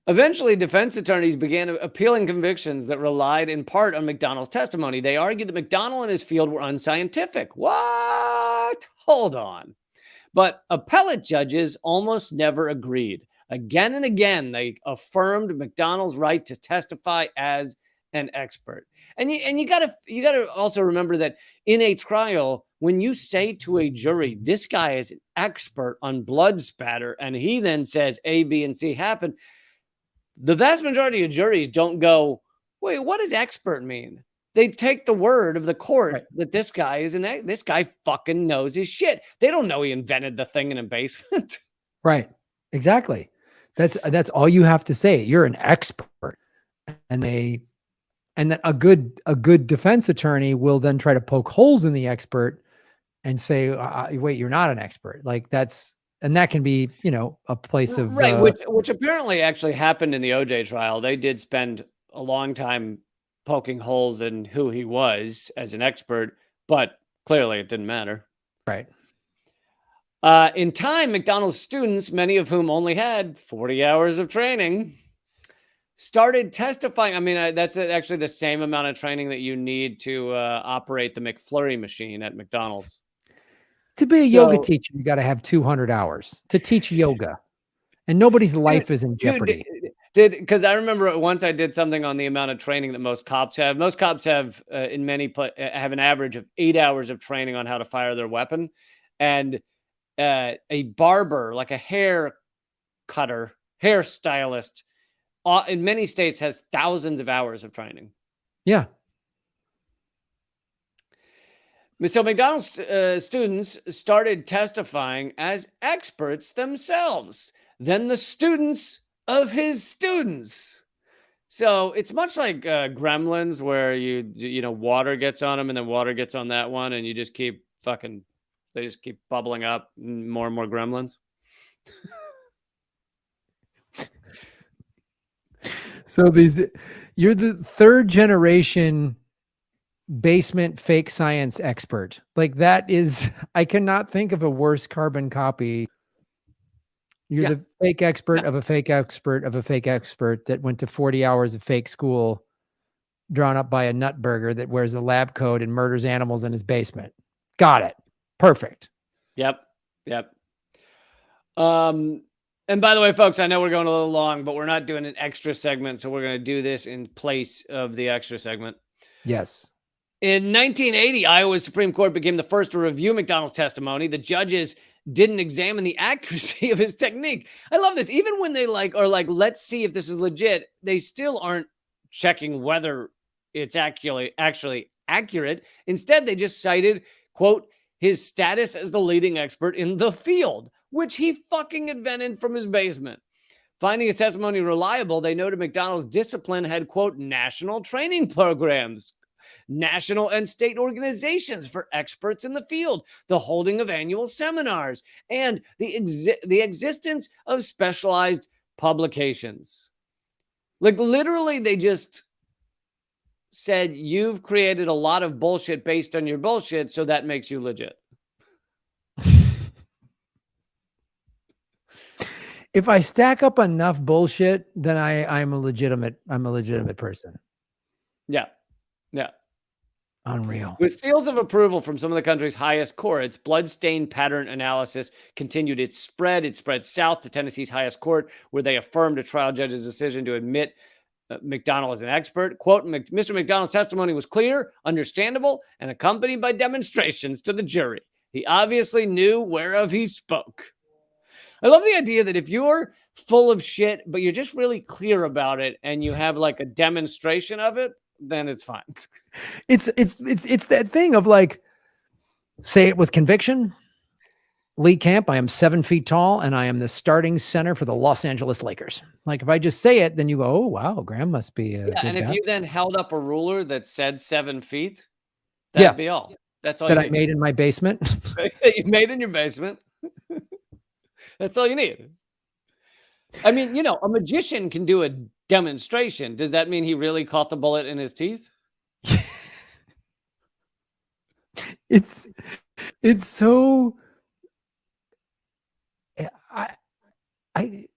Eventually, defense attorneys began appealing convictions that relied in part on McDonald's testimony. They argued that McDonald and his field were unscientific. What? Hold on. But appellate judges almost never agreed. Again and again, they affirmed McDonald's right to testify as an expert. And you gotta also remember that in a trial, when you say to a jury, this guy is an expert on blood spatter, and he then says A, B, and C happened, the vast majority of juries don't go, wait, what does expert mean? They take the word of the court right. that this guy is this guy fucking knows his shit. They don't know he invented the thing in a basement. Right. Exactly. That's all you have to say. You're an expert. And then a good defense attorney will then try to poke holes in the expert and say, wait, you're not an expert. Like and that can be, a place of Right, which apparently actually happened in the OJ trial. They did spend a long time poking holes in who he was as an expert, but clearly it didn't matter. right. In time, McDonald's students, many of whom only had 40 hours of training, started testifying. I mean, that's actually the same amount of training that you need to operate the McFlurry machine at McDonald's. To be a yoga teacher, you got to have 200 hours to teach yoga, and nobody's life is in jeopardy. Because I remember once I did something on the amount of training that most cops have. Most cops have have an average of 8 hours of training on how to fire their weapon, and a barber, like a hair cutter, hairstylist, in many states has thousands of hours of training. Yeah. So McDonald's students started testifying as experts themselves. Then the students of his students. So it's much like Gremlins, where water gets on them and then water gets on that one, and you just keep they just keep bubbling up, more and more Gremlins. So you're the third generation basement fake science expert. Like, that is, I cannot think of a worse carbon copy. You're the fake expert of a fake expert of a fake expert that went to 40 hours of fake school drawn up by a nutburger that wears a lab coat and murders animals in his basement. Got it. Perfect. Yep. And by the way, folks, I know we're going a little long, but we're not doing an extra segment, so we're going to do this in place of the extra segment. Yes. In 1980, Iowa's Supreme Court became the first to review McDonald's testimony. The judges didn't examine the accuracy of his technique. I love this. Even when they are like, let's see if this is legit, they still aren't checking whether it's actually accurate. Instead, they just cited, quote, his status as the leading expert in the field, which he fucking invented from his basement. Finding his testimony reliable, they noted McDonald's discipline had, quote, national training programs, national and state organizations for experts in the field, the holding of annual seminars, and the existence of specialized publications. Like, literally, they just said, you've created a lot of bullshit based on your bullshit, so that makes you legit. If I stack up enough bullshit, then I'm a legitimate person. Yeah. Unreal. With seals of approval from some of the country's highest courts, blood stain pattern analysis continued its spread. It spread south to Tennessee's highest court, where they affirmed a trial judge's decision to admit McDonald as an expert. Quote, Mr. McDonald's testimony was clear, understandable, and accompanied by demonstrations to the jury. He obviously knew whereof he spoke. I love the idea that if you're full of shit, but you're just really clear about it and you have like a demonstration of it, then it's fine. It's that thing of like, say it with conviction. Lee Camp, I am 7 feet tall and I am the starting center for the Los Angeles Lakers. Like if I just say it, then you go, oh wow, Graham must be a Yeah, good and if guy. you then held up a ruler that said 7 feet, that'd be all. That's all that you I need. made in my basement. That you made in your basement. That's all you need. I mean, you know, a magician can do a demonstration. Does that mean he really caught the bullet in his teeth? It's so I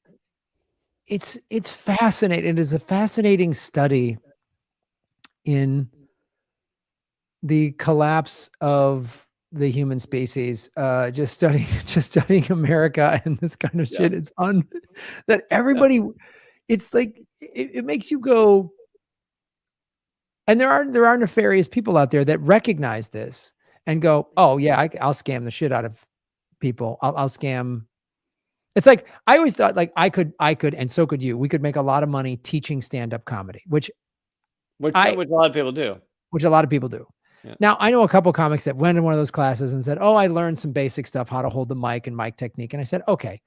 it's fascinating. It is a fascinating study in the collapse of the human species. Just studying America and this kind of shit. It's that everybody. It's like it makes you go. And there are nefarious people out there that recognize this and go, oh yeah, I'll scam the shit out of people. I'll scam. It's like, I always thought like I could, and so could you. We could make a lot of money teaching stand-up comedy, which a lot of people do. Which a lot of people do. Yeah. Now, I know a couple comics that went in one of those classes and said, oh, I learned some basic stuff, how to hold the mic and mic technique. And I said, okay,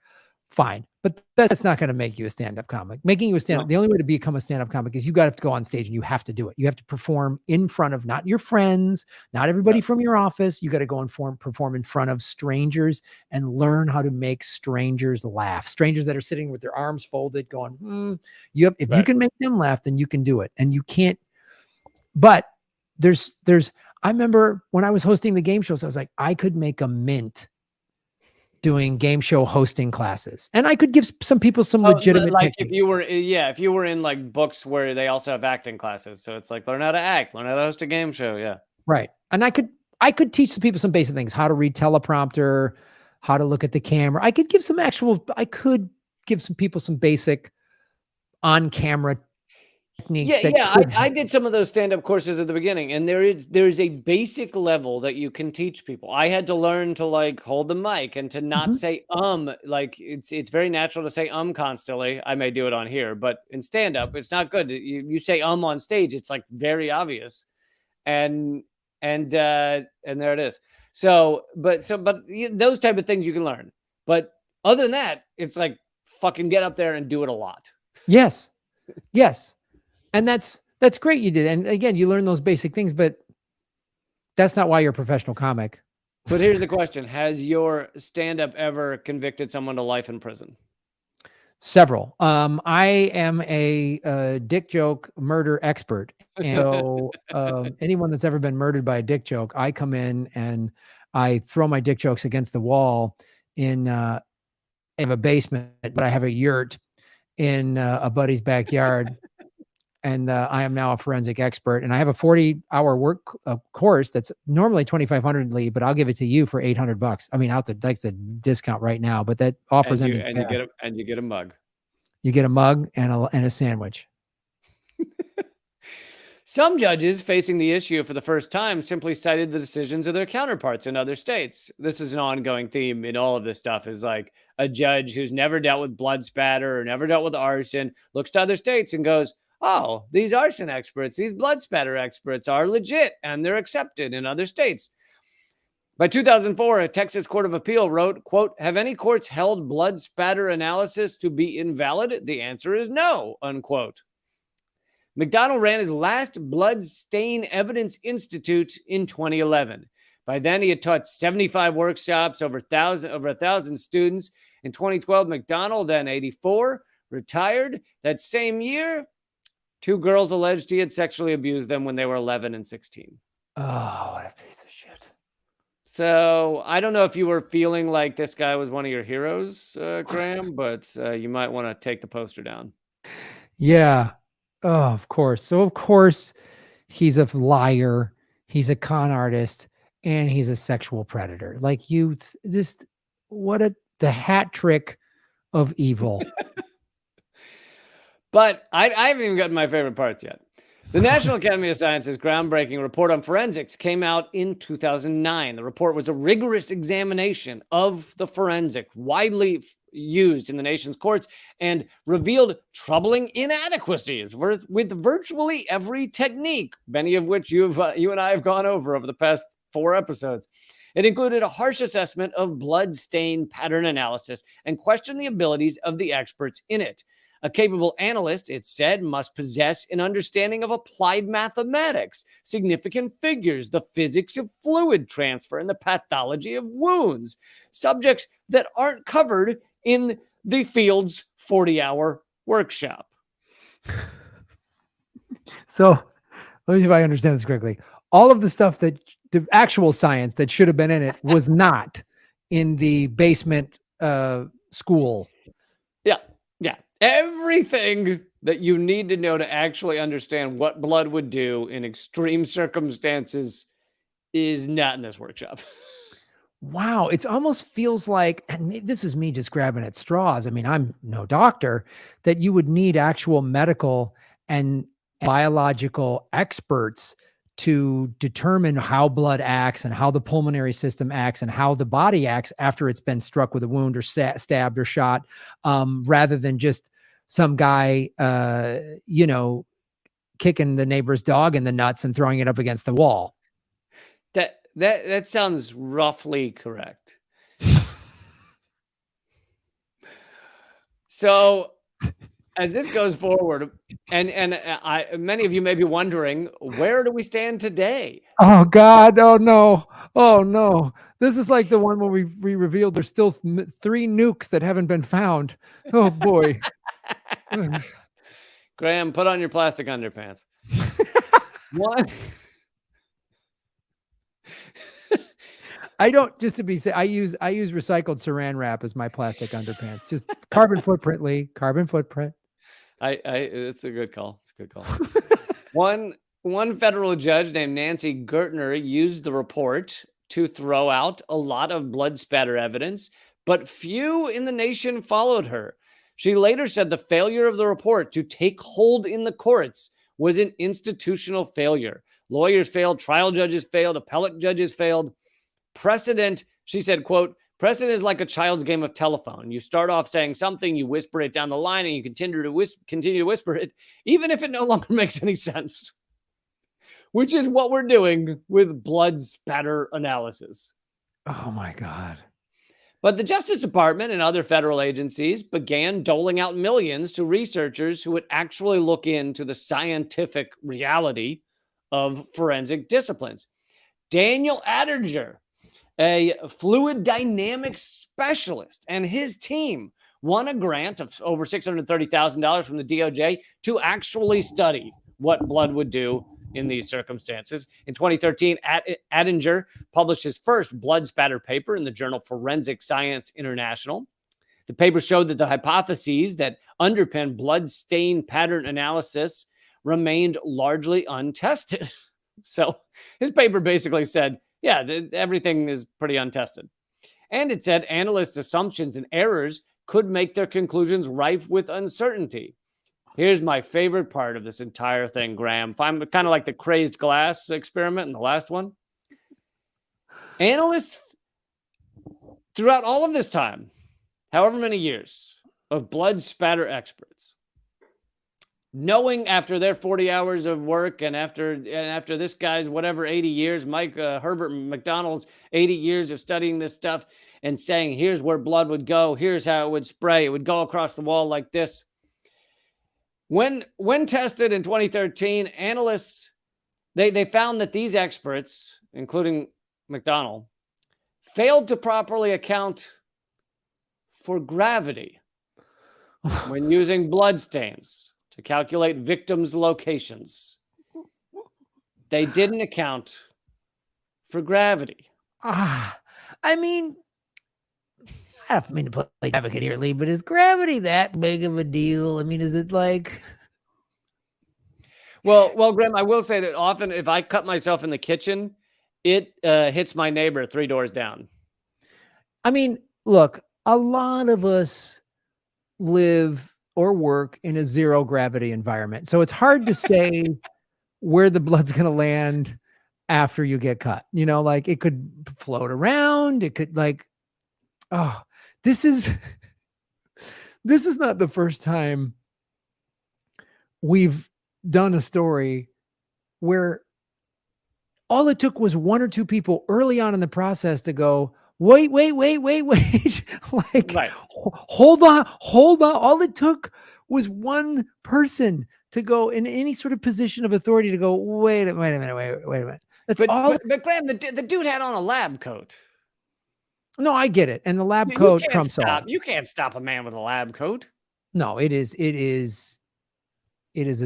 fine. But that's not going to make you a stand-up comic. Making you a stand-up, the only way to become a stand-up comic is you got to go on stage and you have to do it. You have to perform in front of not your friends, not everybody from your office. You got to go and perform in front of strangers and learn how to make strangers laugh. Strangers that are sitting with their arms folded going, if you can make them laugh, then you can do it. And you can't. But I remember when I was hosting the game shows, I was like, I could make a mint doing game show hosting classes, and I could give some people some legitimate like technique. if you were in like books where they also have acting classes, so it's like learn how to act, learn how to host a game show. Right. And I could teach some people some basic things, how to read teleprompter, how to look at the camera. I could give some people some basic on camera techniques. I did some of those stand-up courses at the beginning, and there's a basic level that you can teach people. I had to learn to like hold the mic and to not say like it's very natural to say constantly. I may do it on here, but in stand-up it's not good. You say on stage, it's like very obvious, and there it is. So but those type of things you can learn, but other than that, it's like fucking get up there and do it a lot. Yes. And that's great you did. And again, you learn those basic things, but that's not why you're a professional comic. But here's the question. Has your stand-up ever convicted someone to life in prison? Several. I am a dick joke murder expert. And so anyone that's ever been murdered by a dick joke, I come in and I throw my dick jokes against the wall in a basement, but I have a yurt in a buddy's backyard. And I am now a forensic expert, and I have a 40-hour work course that's normally $2,500, Lee, but I'll give it to you for $800. I mean, out the discount right now, but that offers and you get a mug. You get a mug and a sandwich. Some judges facing the issue for the first time simply cited the decisions of their counterparts in other states. This is an ongoing theme in all of this stuff, is like a judge who's never dealt with blood spatter or never dealt with arson looks to other states and goes, oh, these arson experts, these blood spatter experts are legit and they're accepted in other states. By 2004, a Texas Court of Appeal wrote, quote, have any courts held blood spatter analysis to be invalid? The answer is no, unquote. McDonald ran his last Blood Stain Evidence Institute in 2011. By then, he had taught 75 workshops, over 1,000 students. In 2012, McDonald, then 84, retired. That same year, 2 girls alleged he had sexually abused them when they were 11 and 16. Oh, what a piece of shit. So I don't know if you were feeling like this guy was one of your heroes, Graham, but you might want to take the poster down. Yeah. Oh, of course. So, of course, he's a liar. he's a con artist, and he's a sexual predator. Like this, the hat trick of evil. But I haven't even gotten my favorite parts yet. The National Academy of Sciences groundbreaking report on forensics came out in 2009. The report was a rigorous examination of the forensic, widely used in the nation's courts, and revealed troubling inadequacies with virtually every technique, many of which you and I have gone over the past 4 episodes. It included a harsh assessment of blood stain pattern analysis and questioned the abilities of the experts in it. A capable analyst, it said, must possess an understanding of applied mathematics, significant figures, the physics of fluid transfer, and the pathology of wounds, subjects that aren't covered in the field's 40-hour workshop. So let me see if I understand this correctly. All of the stuff that the actual science that should have been in it was not in the basement school. Yeah. Everything that you need to know to actually understand what blood would do in extreme circumstances is not in this workshop. Wow, it almost feels like, and this is me just grabbing at straws. I mean, I'm no doctor, that you would need actual medical and biological experts to determine how blood acts and how the pulmonary system acts and how the body acts after it's been struck with a wound or stabbed or shot, rather than just some guy, kicking the neighbor's dog in the nuts and throwing it up against the wall. That sounds roughly correct. So as this goes forward, and many of you may be wondering, where do we stand today? Oh God! Oh no! Oh no! This is like the one where we revealed there's still 3 nukes that haven't been found. Oh boy! Graham, put on your plastic underpants. One. I don't, just to be safe, I use recycled saran wrap as my plastic underpants. Just carbon footprint, Lee. Carbon footprint. It's a good call. It's a good call. One federal judge named Nancy Gertner used the report to throw out a lot of blood spatter evidence, but few in the nation followed her. She later said the failure of the report to take hold in the courts was an institutional failure. Lawyers failed, trial judges failed, appellate judges failed. Precedent, she said, quote, precedent is like a child's game of telephone. You start off saying something, you whisper it down the line, and you continue to whisper it, even if it no longer makes any sense. Which is what we're doing with blood spatter analysis. Oh my God. But the Justice Department and other federal agencies began doling out millions to researchers who would actually look into the scientific reality of forensic disciplines. Daniel Attinger, a fluid dynamics specialist, and his team won a grant of over $630,000 from the DOJ to actually study what blood would do in these circumstances. In 2013, Attinger published his first blood spatter paper in the journal Forensic Science International. The paper showed that the hypotheses that underpin blood stain pattern analysis remained largely untested. So his paper basically said, yeah, everything is pretty untested. And it said analysts' assumptions and errors could make their conclusions rife with uncertainty. Here's my favorite part of this entire thing, Graham. I'm kind of like the crazed glass experiment in the last one. Analysts throughout all of this time, however many years, of blood spatter experts, knowing after their 40 hours of work and after this guy's 80 years, Herbert McDonald's 80 years of studying this stuff and saying, here's where blood would go, here's how it would spray, it would go across the wall like this. When tested in 2013, analysts, they found that these experts, including McDonald, failed to properly account for gravity when using blood stains to calculate victims' locations. They didn't account for gravity. I mean, I don't mean to play advocate here, Lee, but is gravity that big of a deal? I mean, is it like... Well, Graham, I will say that often if I cut myself in the kitchen, it hits my neighbor 3 doors down. I mean, look, a lot of us live or work in a zero gravity environment. So it's hard to say where the blood's going to land after you get cut. Like it could float around. It could oh, this is this is not the first time we've done a story where all it took was one or two people early on in the process to go, wait. Like, Right. hold on. All it took was one person to go in any sort of position of authority to go, wait a minute. That's all. But Graham, the dude had on a lab coat. No, I get it. And the lab You coat can't trumps all. You can't stop a man with a lab coat. No, it is a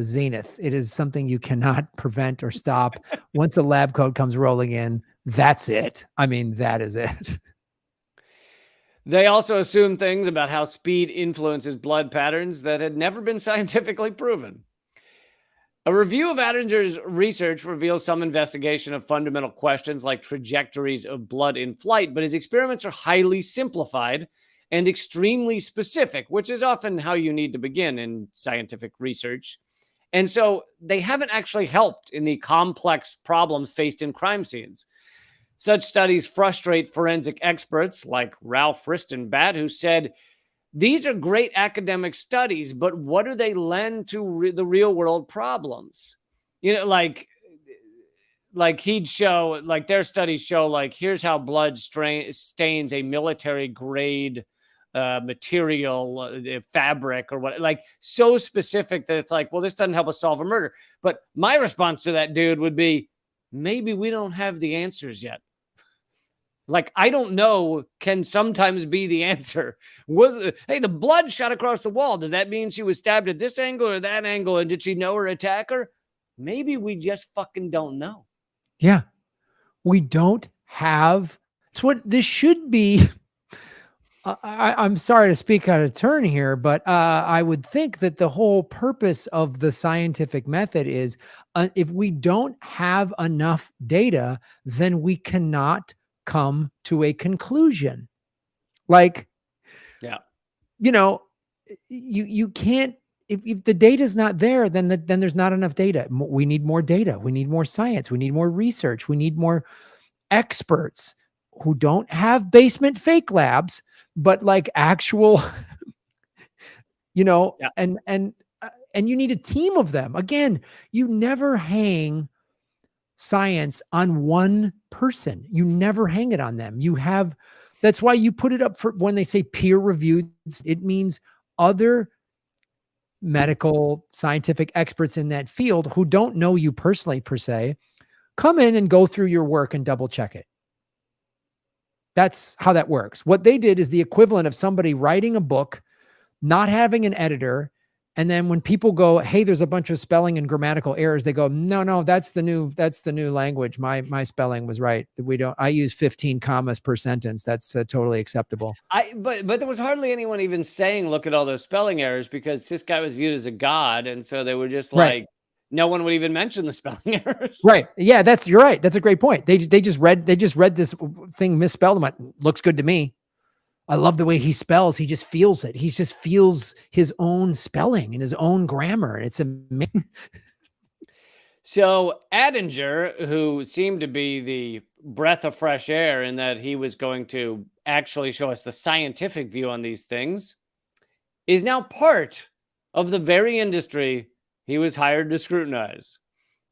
zenith. It is something you cannot prevent or stop. Once a lab coat comes rolling in, that's it. I mean, that is it. They also assumed things about how speed influences blood patterns that had never been scientifically proven. A review of Attinger's research reveals some investigation of fundamental questions like trajectories of blood in flight, but his experiments are highly simplified and extremely specific, which is often how you need to begin in scientific research. And so they haven't actually helped in the complex problems faced in crime scenes. Such studies frustrate forensic experts like Ralph Ristenbat, who said, these are great academic studies, but what do they lend to the real world problems? Like he'd show, like their studies show, like here's how blood stains a military grade material, fabric or what, like so specific that it's like, well, this doesn't help us solve a murder. But my response to that dude would be, maybe we don't have the answers yet. Like, I don't know can sometimes be the answer. Hey, the blood shot across the wall. Does that mean she was stabbed at this angle or that angle? And did she know her attacker? Maybe we just fucking don't know. Yeah. We don't have, it's what this should be. I'm sorry to speak out of turn here, but I would think that the whole purpose of the scientific method is if we don't have enough data, then we cannot come to a conclusion. Like, yeah, you can't, if the data is not there, then there's not enough data. We need more data. We need more science. We need more research. We need more experts who don't have basement fake labs, but like actual, yeah. and you need a team of them. Again, you never hang science on one person. You never hang it on them. That's why you put it up for when they say peer reviewed, it means other medical scientific experts in that field who don't know you personally per se, come in and go through your work and double check it. That's how that works. What they did is the equivalent of somebody writing a book, not having an editor. And then when people go, hey, there's a bunch of spelling and grammatical errors, they go, no, that's the new language. My spelling was right. I use 15 commas per sentence. That's totally acceptable. But there was hardly anyone even saying, look at all those spelling errors, because this guy was viewed as a god. And so they were just like, no one would even mention the spelling errors. Right. Yeah, you're right. That's a great point. They just read this thing misspelled and went, looks good to me. I love the way he spells. He just feels it. He just feels his own spelling and his own grammar. And it's amazing. So Attinger, who seemed to be the breath of fresh air in that he was going to actually show us the scientific view on these things, is now part of the very industry he was hired to scrutinize.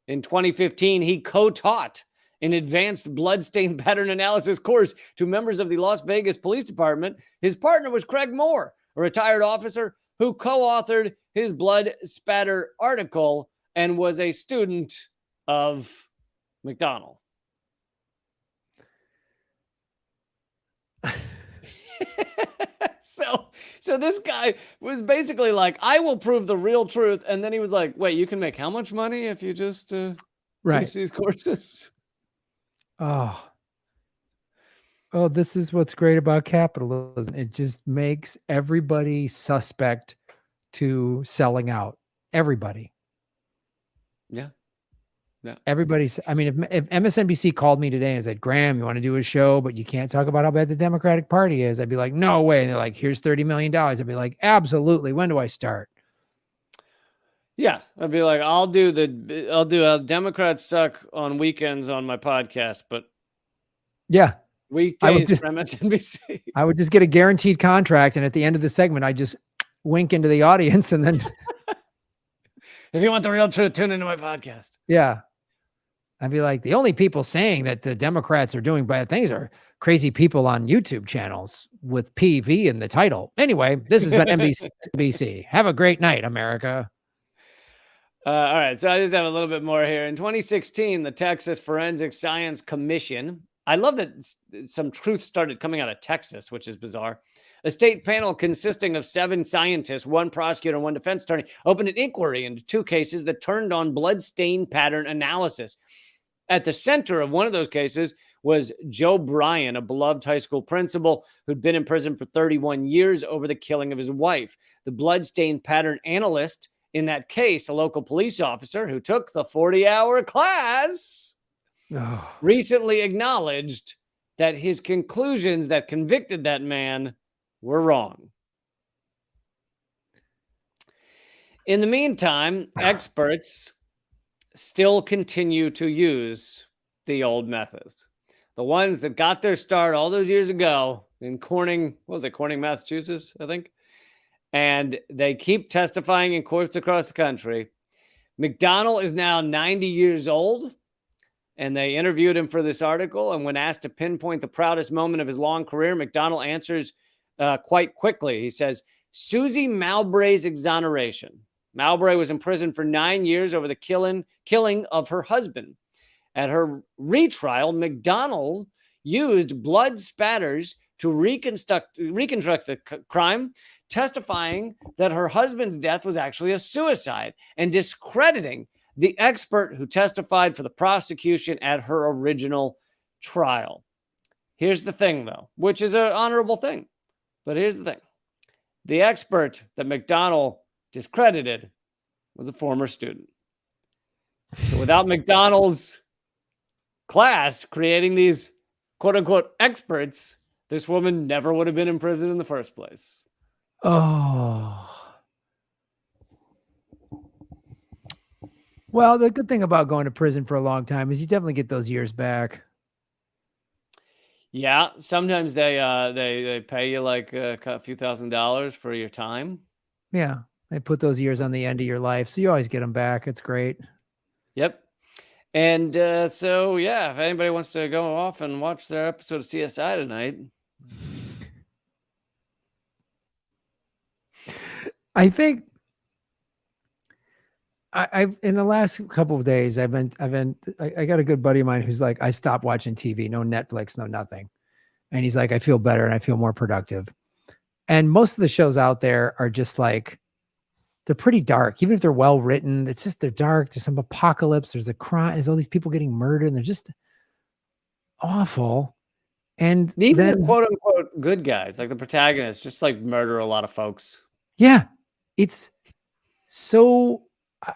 In 2015, he co-taught an advanced bloodstain pattern analysis course to members of the Las Vegas Police Department. His partner was Craig Moore, a retired officer who co-authored his blood spatter article and was a student of McDonald. So this guy was basically like, I will prove the real truth. And then he was like, wait, you can make how much money if you just teach these courses? Oh, this is what's great about capitalism. It just makes everybody suspect to selling out. Everybody. Yeah. Yeah. Everybody's, I mean, if MSNBC called me today and said, Graham, you want to do a show, but you can't talk about how bad the Democratic Party is, I'd be like, no way. And they're like, here's $30 million. I'd be like, absolutely. When do I start? Yeah. I'd be like, I'll do Democrats suck on weekends on my podcast, but Yeah. weekdays from MSNBC. I would just get a guaranteed contract. And at the end of the segment, I just wink into the audience and then, if you want the real truth, tune into my podcast. yeah. I'd be like, the only people saying that the Democrats are doing bad things are crazy people on YouTube channels with PV in the title. Anyway, this has been NBC. Have a great night, America. All right. So I just have a little bit more here. In 2016, the Texas Forensic Science Commission, I love that some truth started coming out of Texas, which is bizarre. A state panel consisting of 7 scientists, 1 prosecutor, and 1 defense attorney, opened an inquiry into 2 cases that turned on blood stain pattern analysis. At the center of one of those cases was Joe Bryan, a beloved high school principal who'd been in prison for 31 years over the killing of his wife. The blood stain pattern analyst in that case, a local police officer who took the 40-hour class, recently acknowledged that his conclusions that convicted that man were wrong. In the meantime, experts still continue to use the old methods. The ones that got their start all those years ago in Corning, Massachusetts, I think. And they keep testifying in courts across the country. McDonald is now 90 years old, and they interviewed him for this article. And when asked to pinpoint the proudest moment of his long career, McDonald answers quite quickly. He says, Susie Mowbray's exoneration. Mowbray was in prison for 9 years over the killing of her husband. At her retrial, McDonald used blood spatters to reconstruct the crime, testifying that her husband's death was actually a suicide and discrediting the expert who testified for the prosecution at her original trial. Here's the thing, though, which is an honorable thing. But here's the thing. The expert that McDonald discredited was a former student. So without McDonald's class creating these quote-unquote experts, this woman never would have been in prison in the first place. Oh. Well, the good thing about going to prison for a long time is you definitely get those years back. Yeah, sometimes they pay you like a few $1,000s for your time. Yeah, they put those years on the end of your life, so you always get them back. It's great. Yep. And so, yeah, if anybody wants to go off and watch their episode of CSI tonight. I think I've in the last couple of days, I got a good buddy of mine who's like, I stopped watching TV, no Netflix, no nothing. And he's like, I feel better and I feel more productive. And most of the shows out there are just like, they're pretty dark. Even if they're well written, it's just, they're dark. There's some apocalypse. There's a crime. There's all these people getting murdered and they're just awful. And even then, the quote unquote good guys, like the protagonists, just like murder a lot of folks. Yeah. It's so,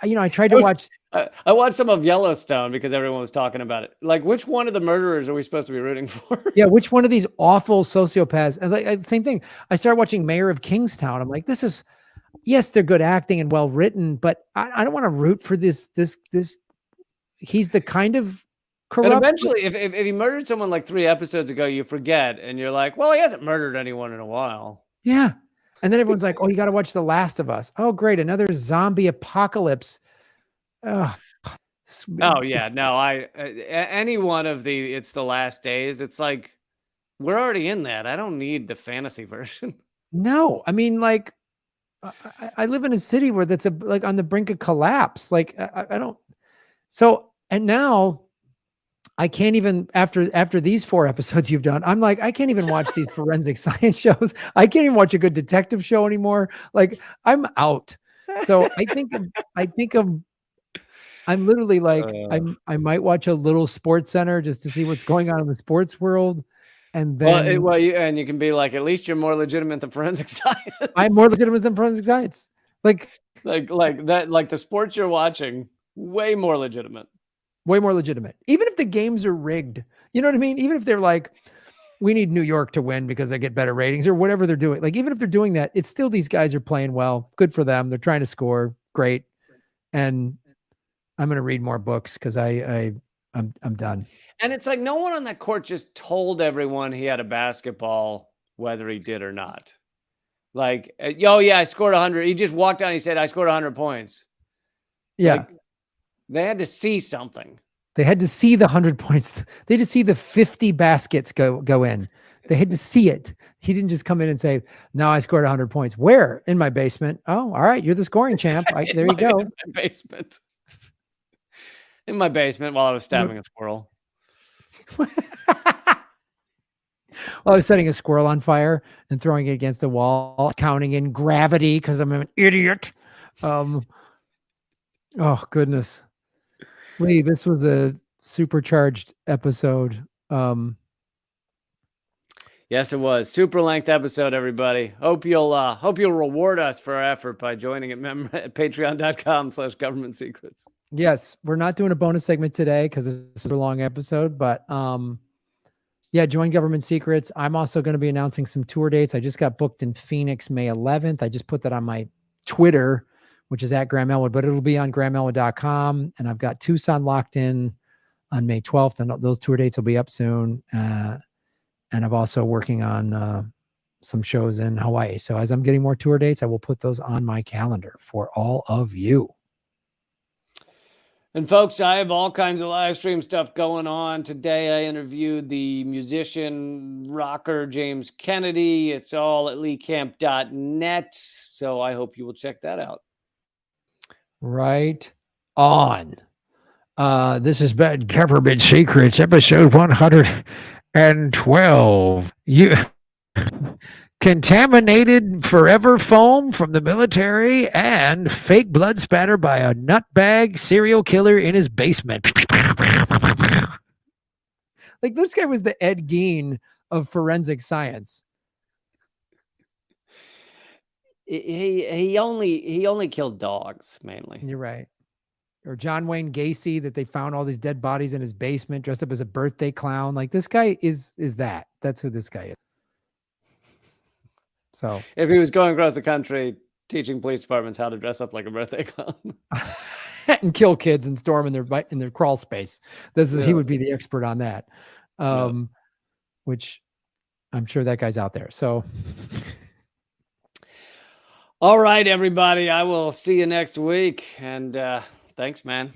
I tried to watch. I watched some of Yellowstone because everyone was talking about it. Like, which one of the murderers are we supposed to be rooting for? Yeah, which one of these awful sociopaths? And like, same thing. I started watching Mayor of Kingstown. I'm like, this is, yes, they're good acting and well written, but I don't want to root for this. He's the kind of corrupt. And eventually, if he murdered someone like 3 episodes ago, you forget, and you're like, well, he hasn't murdered anyone in a while. Yeah. And then everyone's like, oh, you got to watch The Last of Us. Oh, great. Another zombie apocalypse. Oh yeah. No, any one of the It's the Last Days, it's like, we're already in that. I don't need the fantasy version. No, I mean, like, I live in a city where that's like on the brink of collapse. Like, I don't. So, and now I can't even, after these 4 episodes you've done, I'm like, I can't even watch these forensic science shows. I can't even watch a good detective show anymore. Like, I'm out. So I think I'm literally like, I might watch a little Sports Center just to see what's going on in the sports world. And then, you can be like, at least you're more legitimate than forensic science. I'm more legitimate than forensic science. Like that, like the sports you're watching Way more legitimate. Way more legitimate. Even if the games are rigged, you know what I mean? Even if they're like, we need New York to win because they get better ratings or whatever they're doing. Like, even if they're doing that, it's still these guys are playing well. Good for them. They're trying to score. Great. And I'm going to read more books because I'm done. And it's like no one on that court just told everyone he had a basketball, whether he did or not. Like, oh yeah, I scored 100. He just walked down. He said, I scored 100 points. Yeah. Like, they had to see something. They had to see the 100 points. They had to see the 50 baskets go in. They had to see it. He didn't just come in and say, no, I scored 100 points. Where? In my basement. Oh, all right. You're the scoring champ. There you go. In my basement. In my basement while I was stabbing a squirrel. Well, I was setting a squirrel on fire and throwing it against the wall, counting in gravity because I'm an idiot. Oh, goodness. Lee, this was a supercharged episode. Yes, it was. Super length episode, everybody. Hope you'll reward us for our effort by joining at patreon.com/government secrets. Yes, we're not doing a bonus segment today because this is a long episode, but yeah, join Government Secrets. I'm also going to be announcing some tour dates. I just got booked in Phoenix May 11th. I just put that on my Twitter, which is at Graham Elwood, but it'll be on grahamelwood.com. And I've got Tucson locked in on May 12th, and those tour dates will be up soon. And I'm also working on some shows in Hawaii. So as I'm getting more tour dates, I will put those on my calendar for all of you. And folks, I have all kinds of live stream stuff going on. Today I interviewed the musician, rocker James Kennedy. It's all at leecamp.net. So I hope you will check that out. Right on. This has been Government Secrets, episode 112. You contaminated forever foam from the military and fake blood spatter by a nutbag serial killer in his basement. Like, this guy was the Ed Gein of forensic science. He only killed dogs mainly. You're right. Or John Wayne Gacy, that they found all these dead bodies in his basement dressed up as a birthday clown. Like, this guy is that. That's who this guy is. So if he was going across the country teaching police departments how to dress up like a birthday clown and kill kids and storm in their crawl space, he would be the expert on that. Which I'm sure that guy's out there. So all right, everybody, I will see you next week. And thanks, man.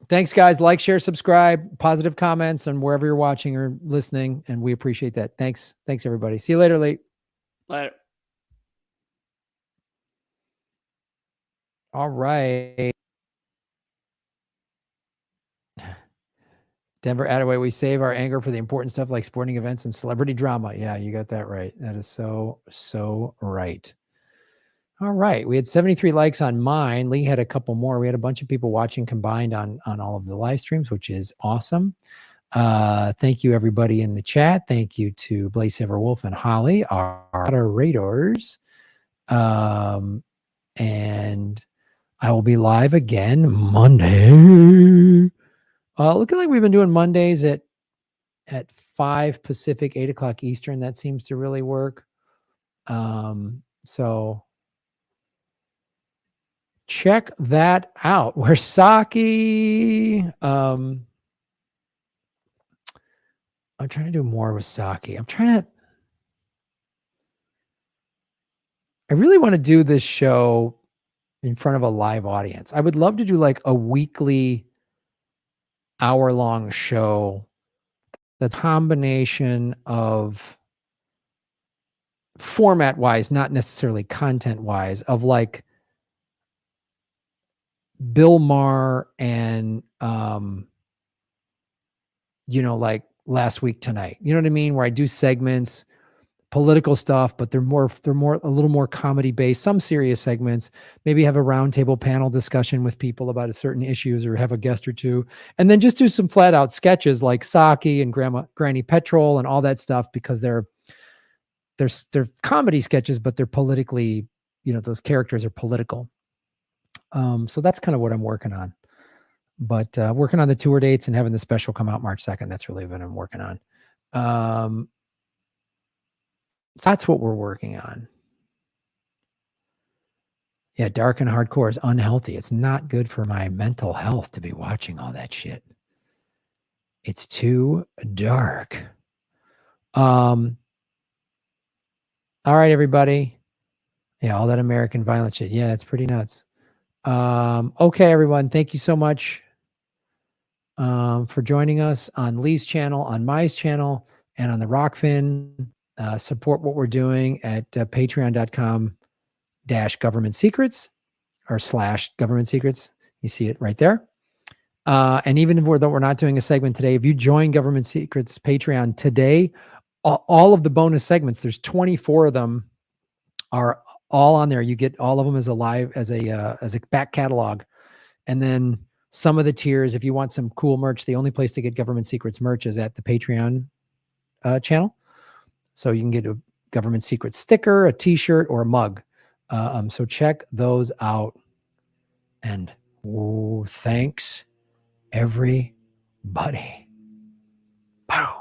Thanks, guys. Like, share, subscribe, positive comments on wherever you're watching or listening. And we appreciate that. Thanks, everybody. See you later, Lee. Later. All right. Denver Attaway, we save our anger for the important stuff like sporting events and celebrity drama. Yeah, you got that right. That is so right. All right. We had 73 likes on mine. Lee had a couple more. We had a bunch of people watching combined on all of the live streams, which is awesome. Thank you, everybody in the chat. Thank you to Blaze Severwolf and Holly, our radars. And I will be live again Monday. Looking like we've been doing Mondays at 5 Pacific, 8 o'clock Eastern. That seems to really work. So check that out. Where's Saki? I'm trying to do more with Saki. I really want to do this show in front of a live audience. I would love to do like a weekly hour-long show that's a combination of format-wise, not necessarily content-wise, of like Bill Maher and like Last Week Tonight. You know what I mean? Where I do segments, political stuff, but they're a little more comedy based, some serious segments, maybe have a roundtable panel discussion with people about a certain issues or have a guest or two, and then just do some flat out sketches like Saki and Granny Petrol and all that stuff, because they're comedy sketches, but they're politically, those characters are political. So that's kind of what I'm working on. But working on the tour dates and having the special come out March 2nd. That's really what I'm working on. So that's what we're working on. Yeah, dark and hardcore is unhealthy. It's not good for my mental health to be watching all that shit. It's too dark. All right, everybody. Yeah, all that American violence shit. Yeah, it's pretty nuts. Okay, everyone. Thank you so much for joining us on Lee's channel, on Mai's channel, and on the Rockfin. Support what we're doing at patreon.com/government secrets or /government secrets. You see it right there. And even though we're not doing a segment today, if you join Government Secrets Patreon today, all of the bonus segments, there's 24 of them, are all on there. You get all of them as a back catalog. And then some of the tiers, if you want some cool merch, the only place to get Government Secrets merch is at the Patreon channel. So you can get a Government Secrets sticker, a t-shirt, or a mug. So check those out. And thanks, everybody. Boom.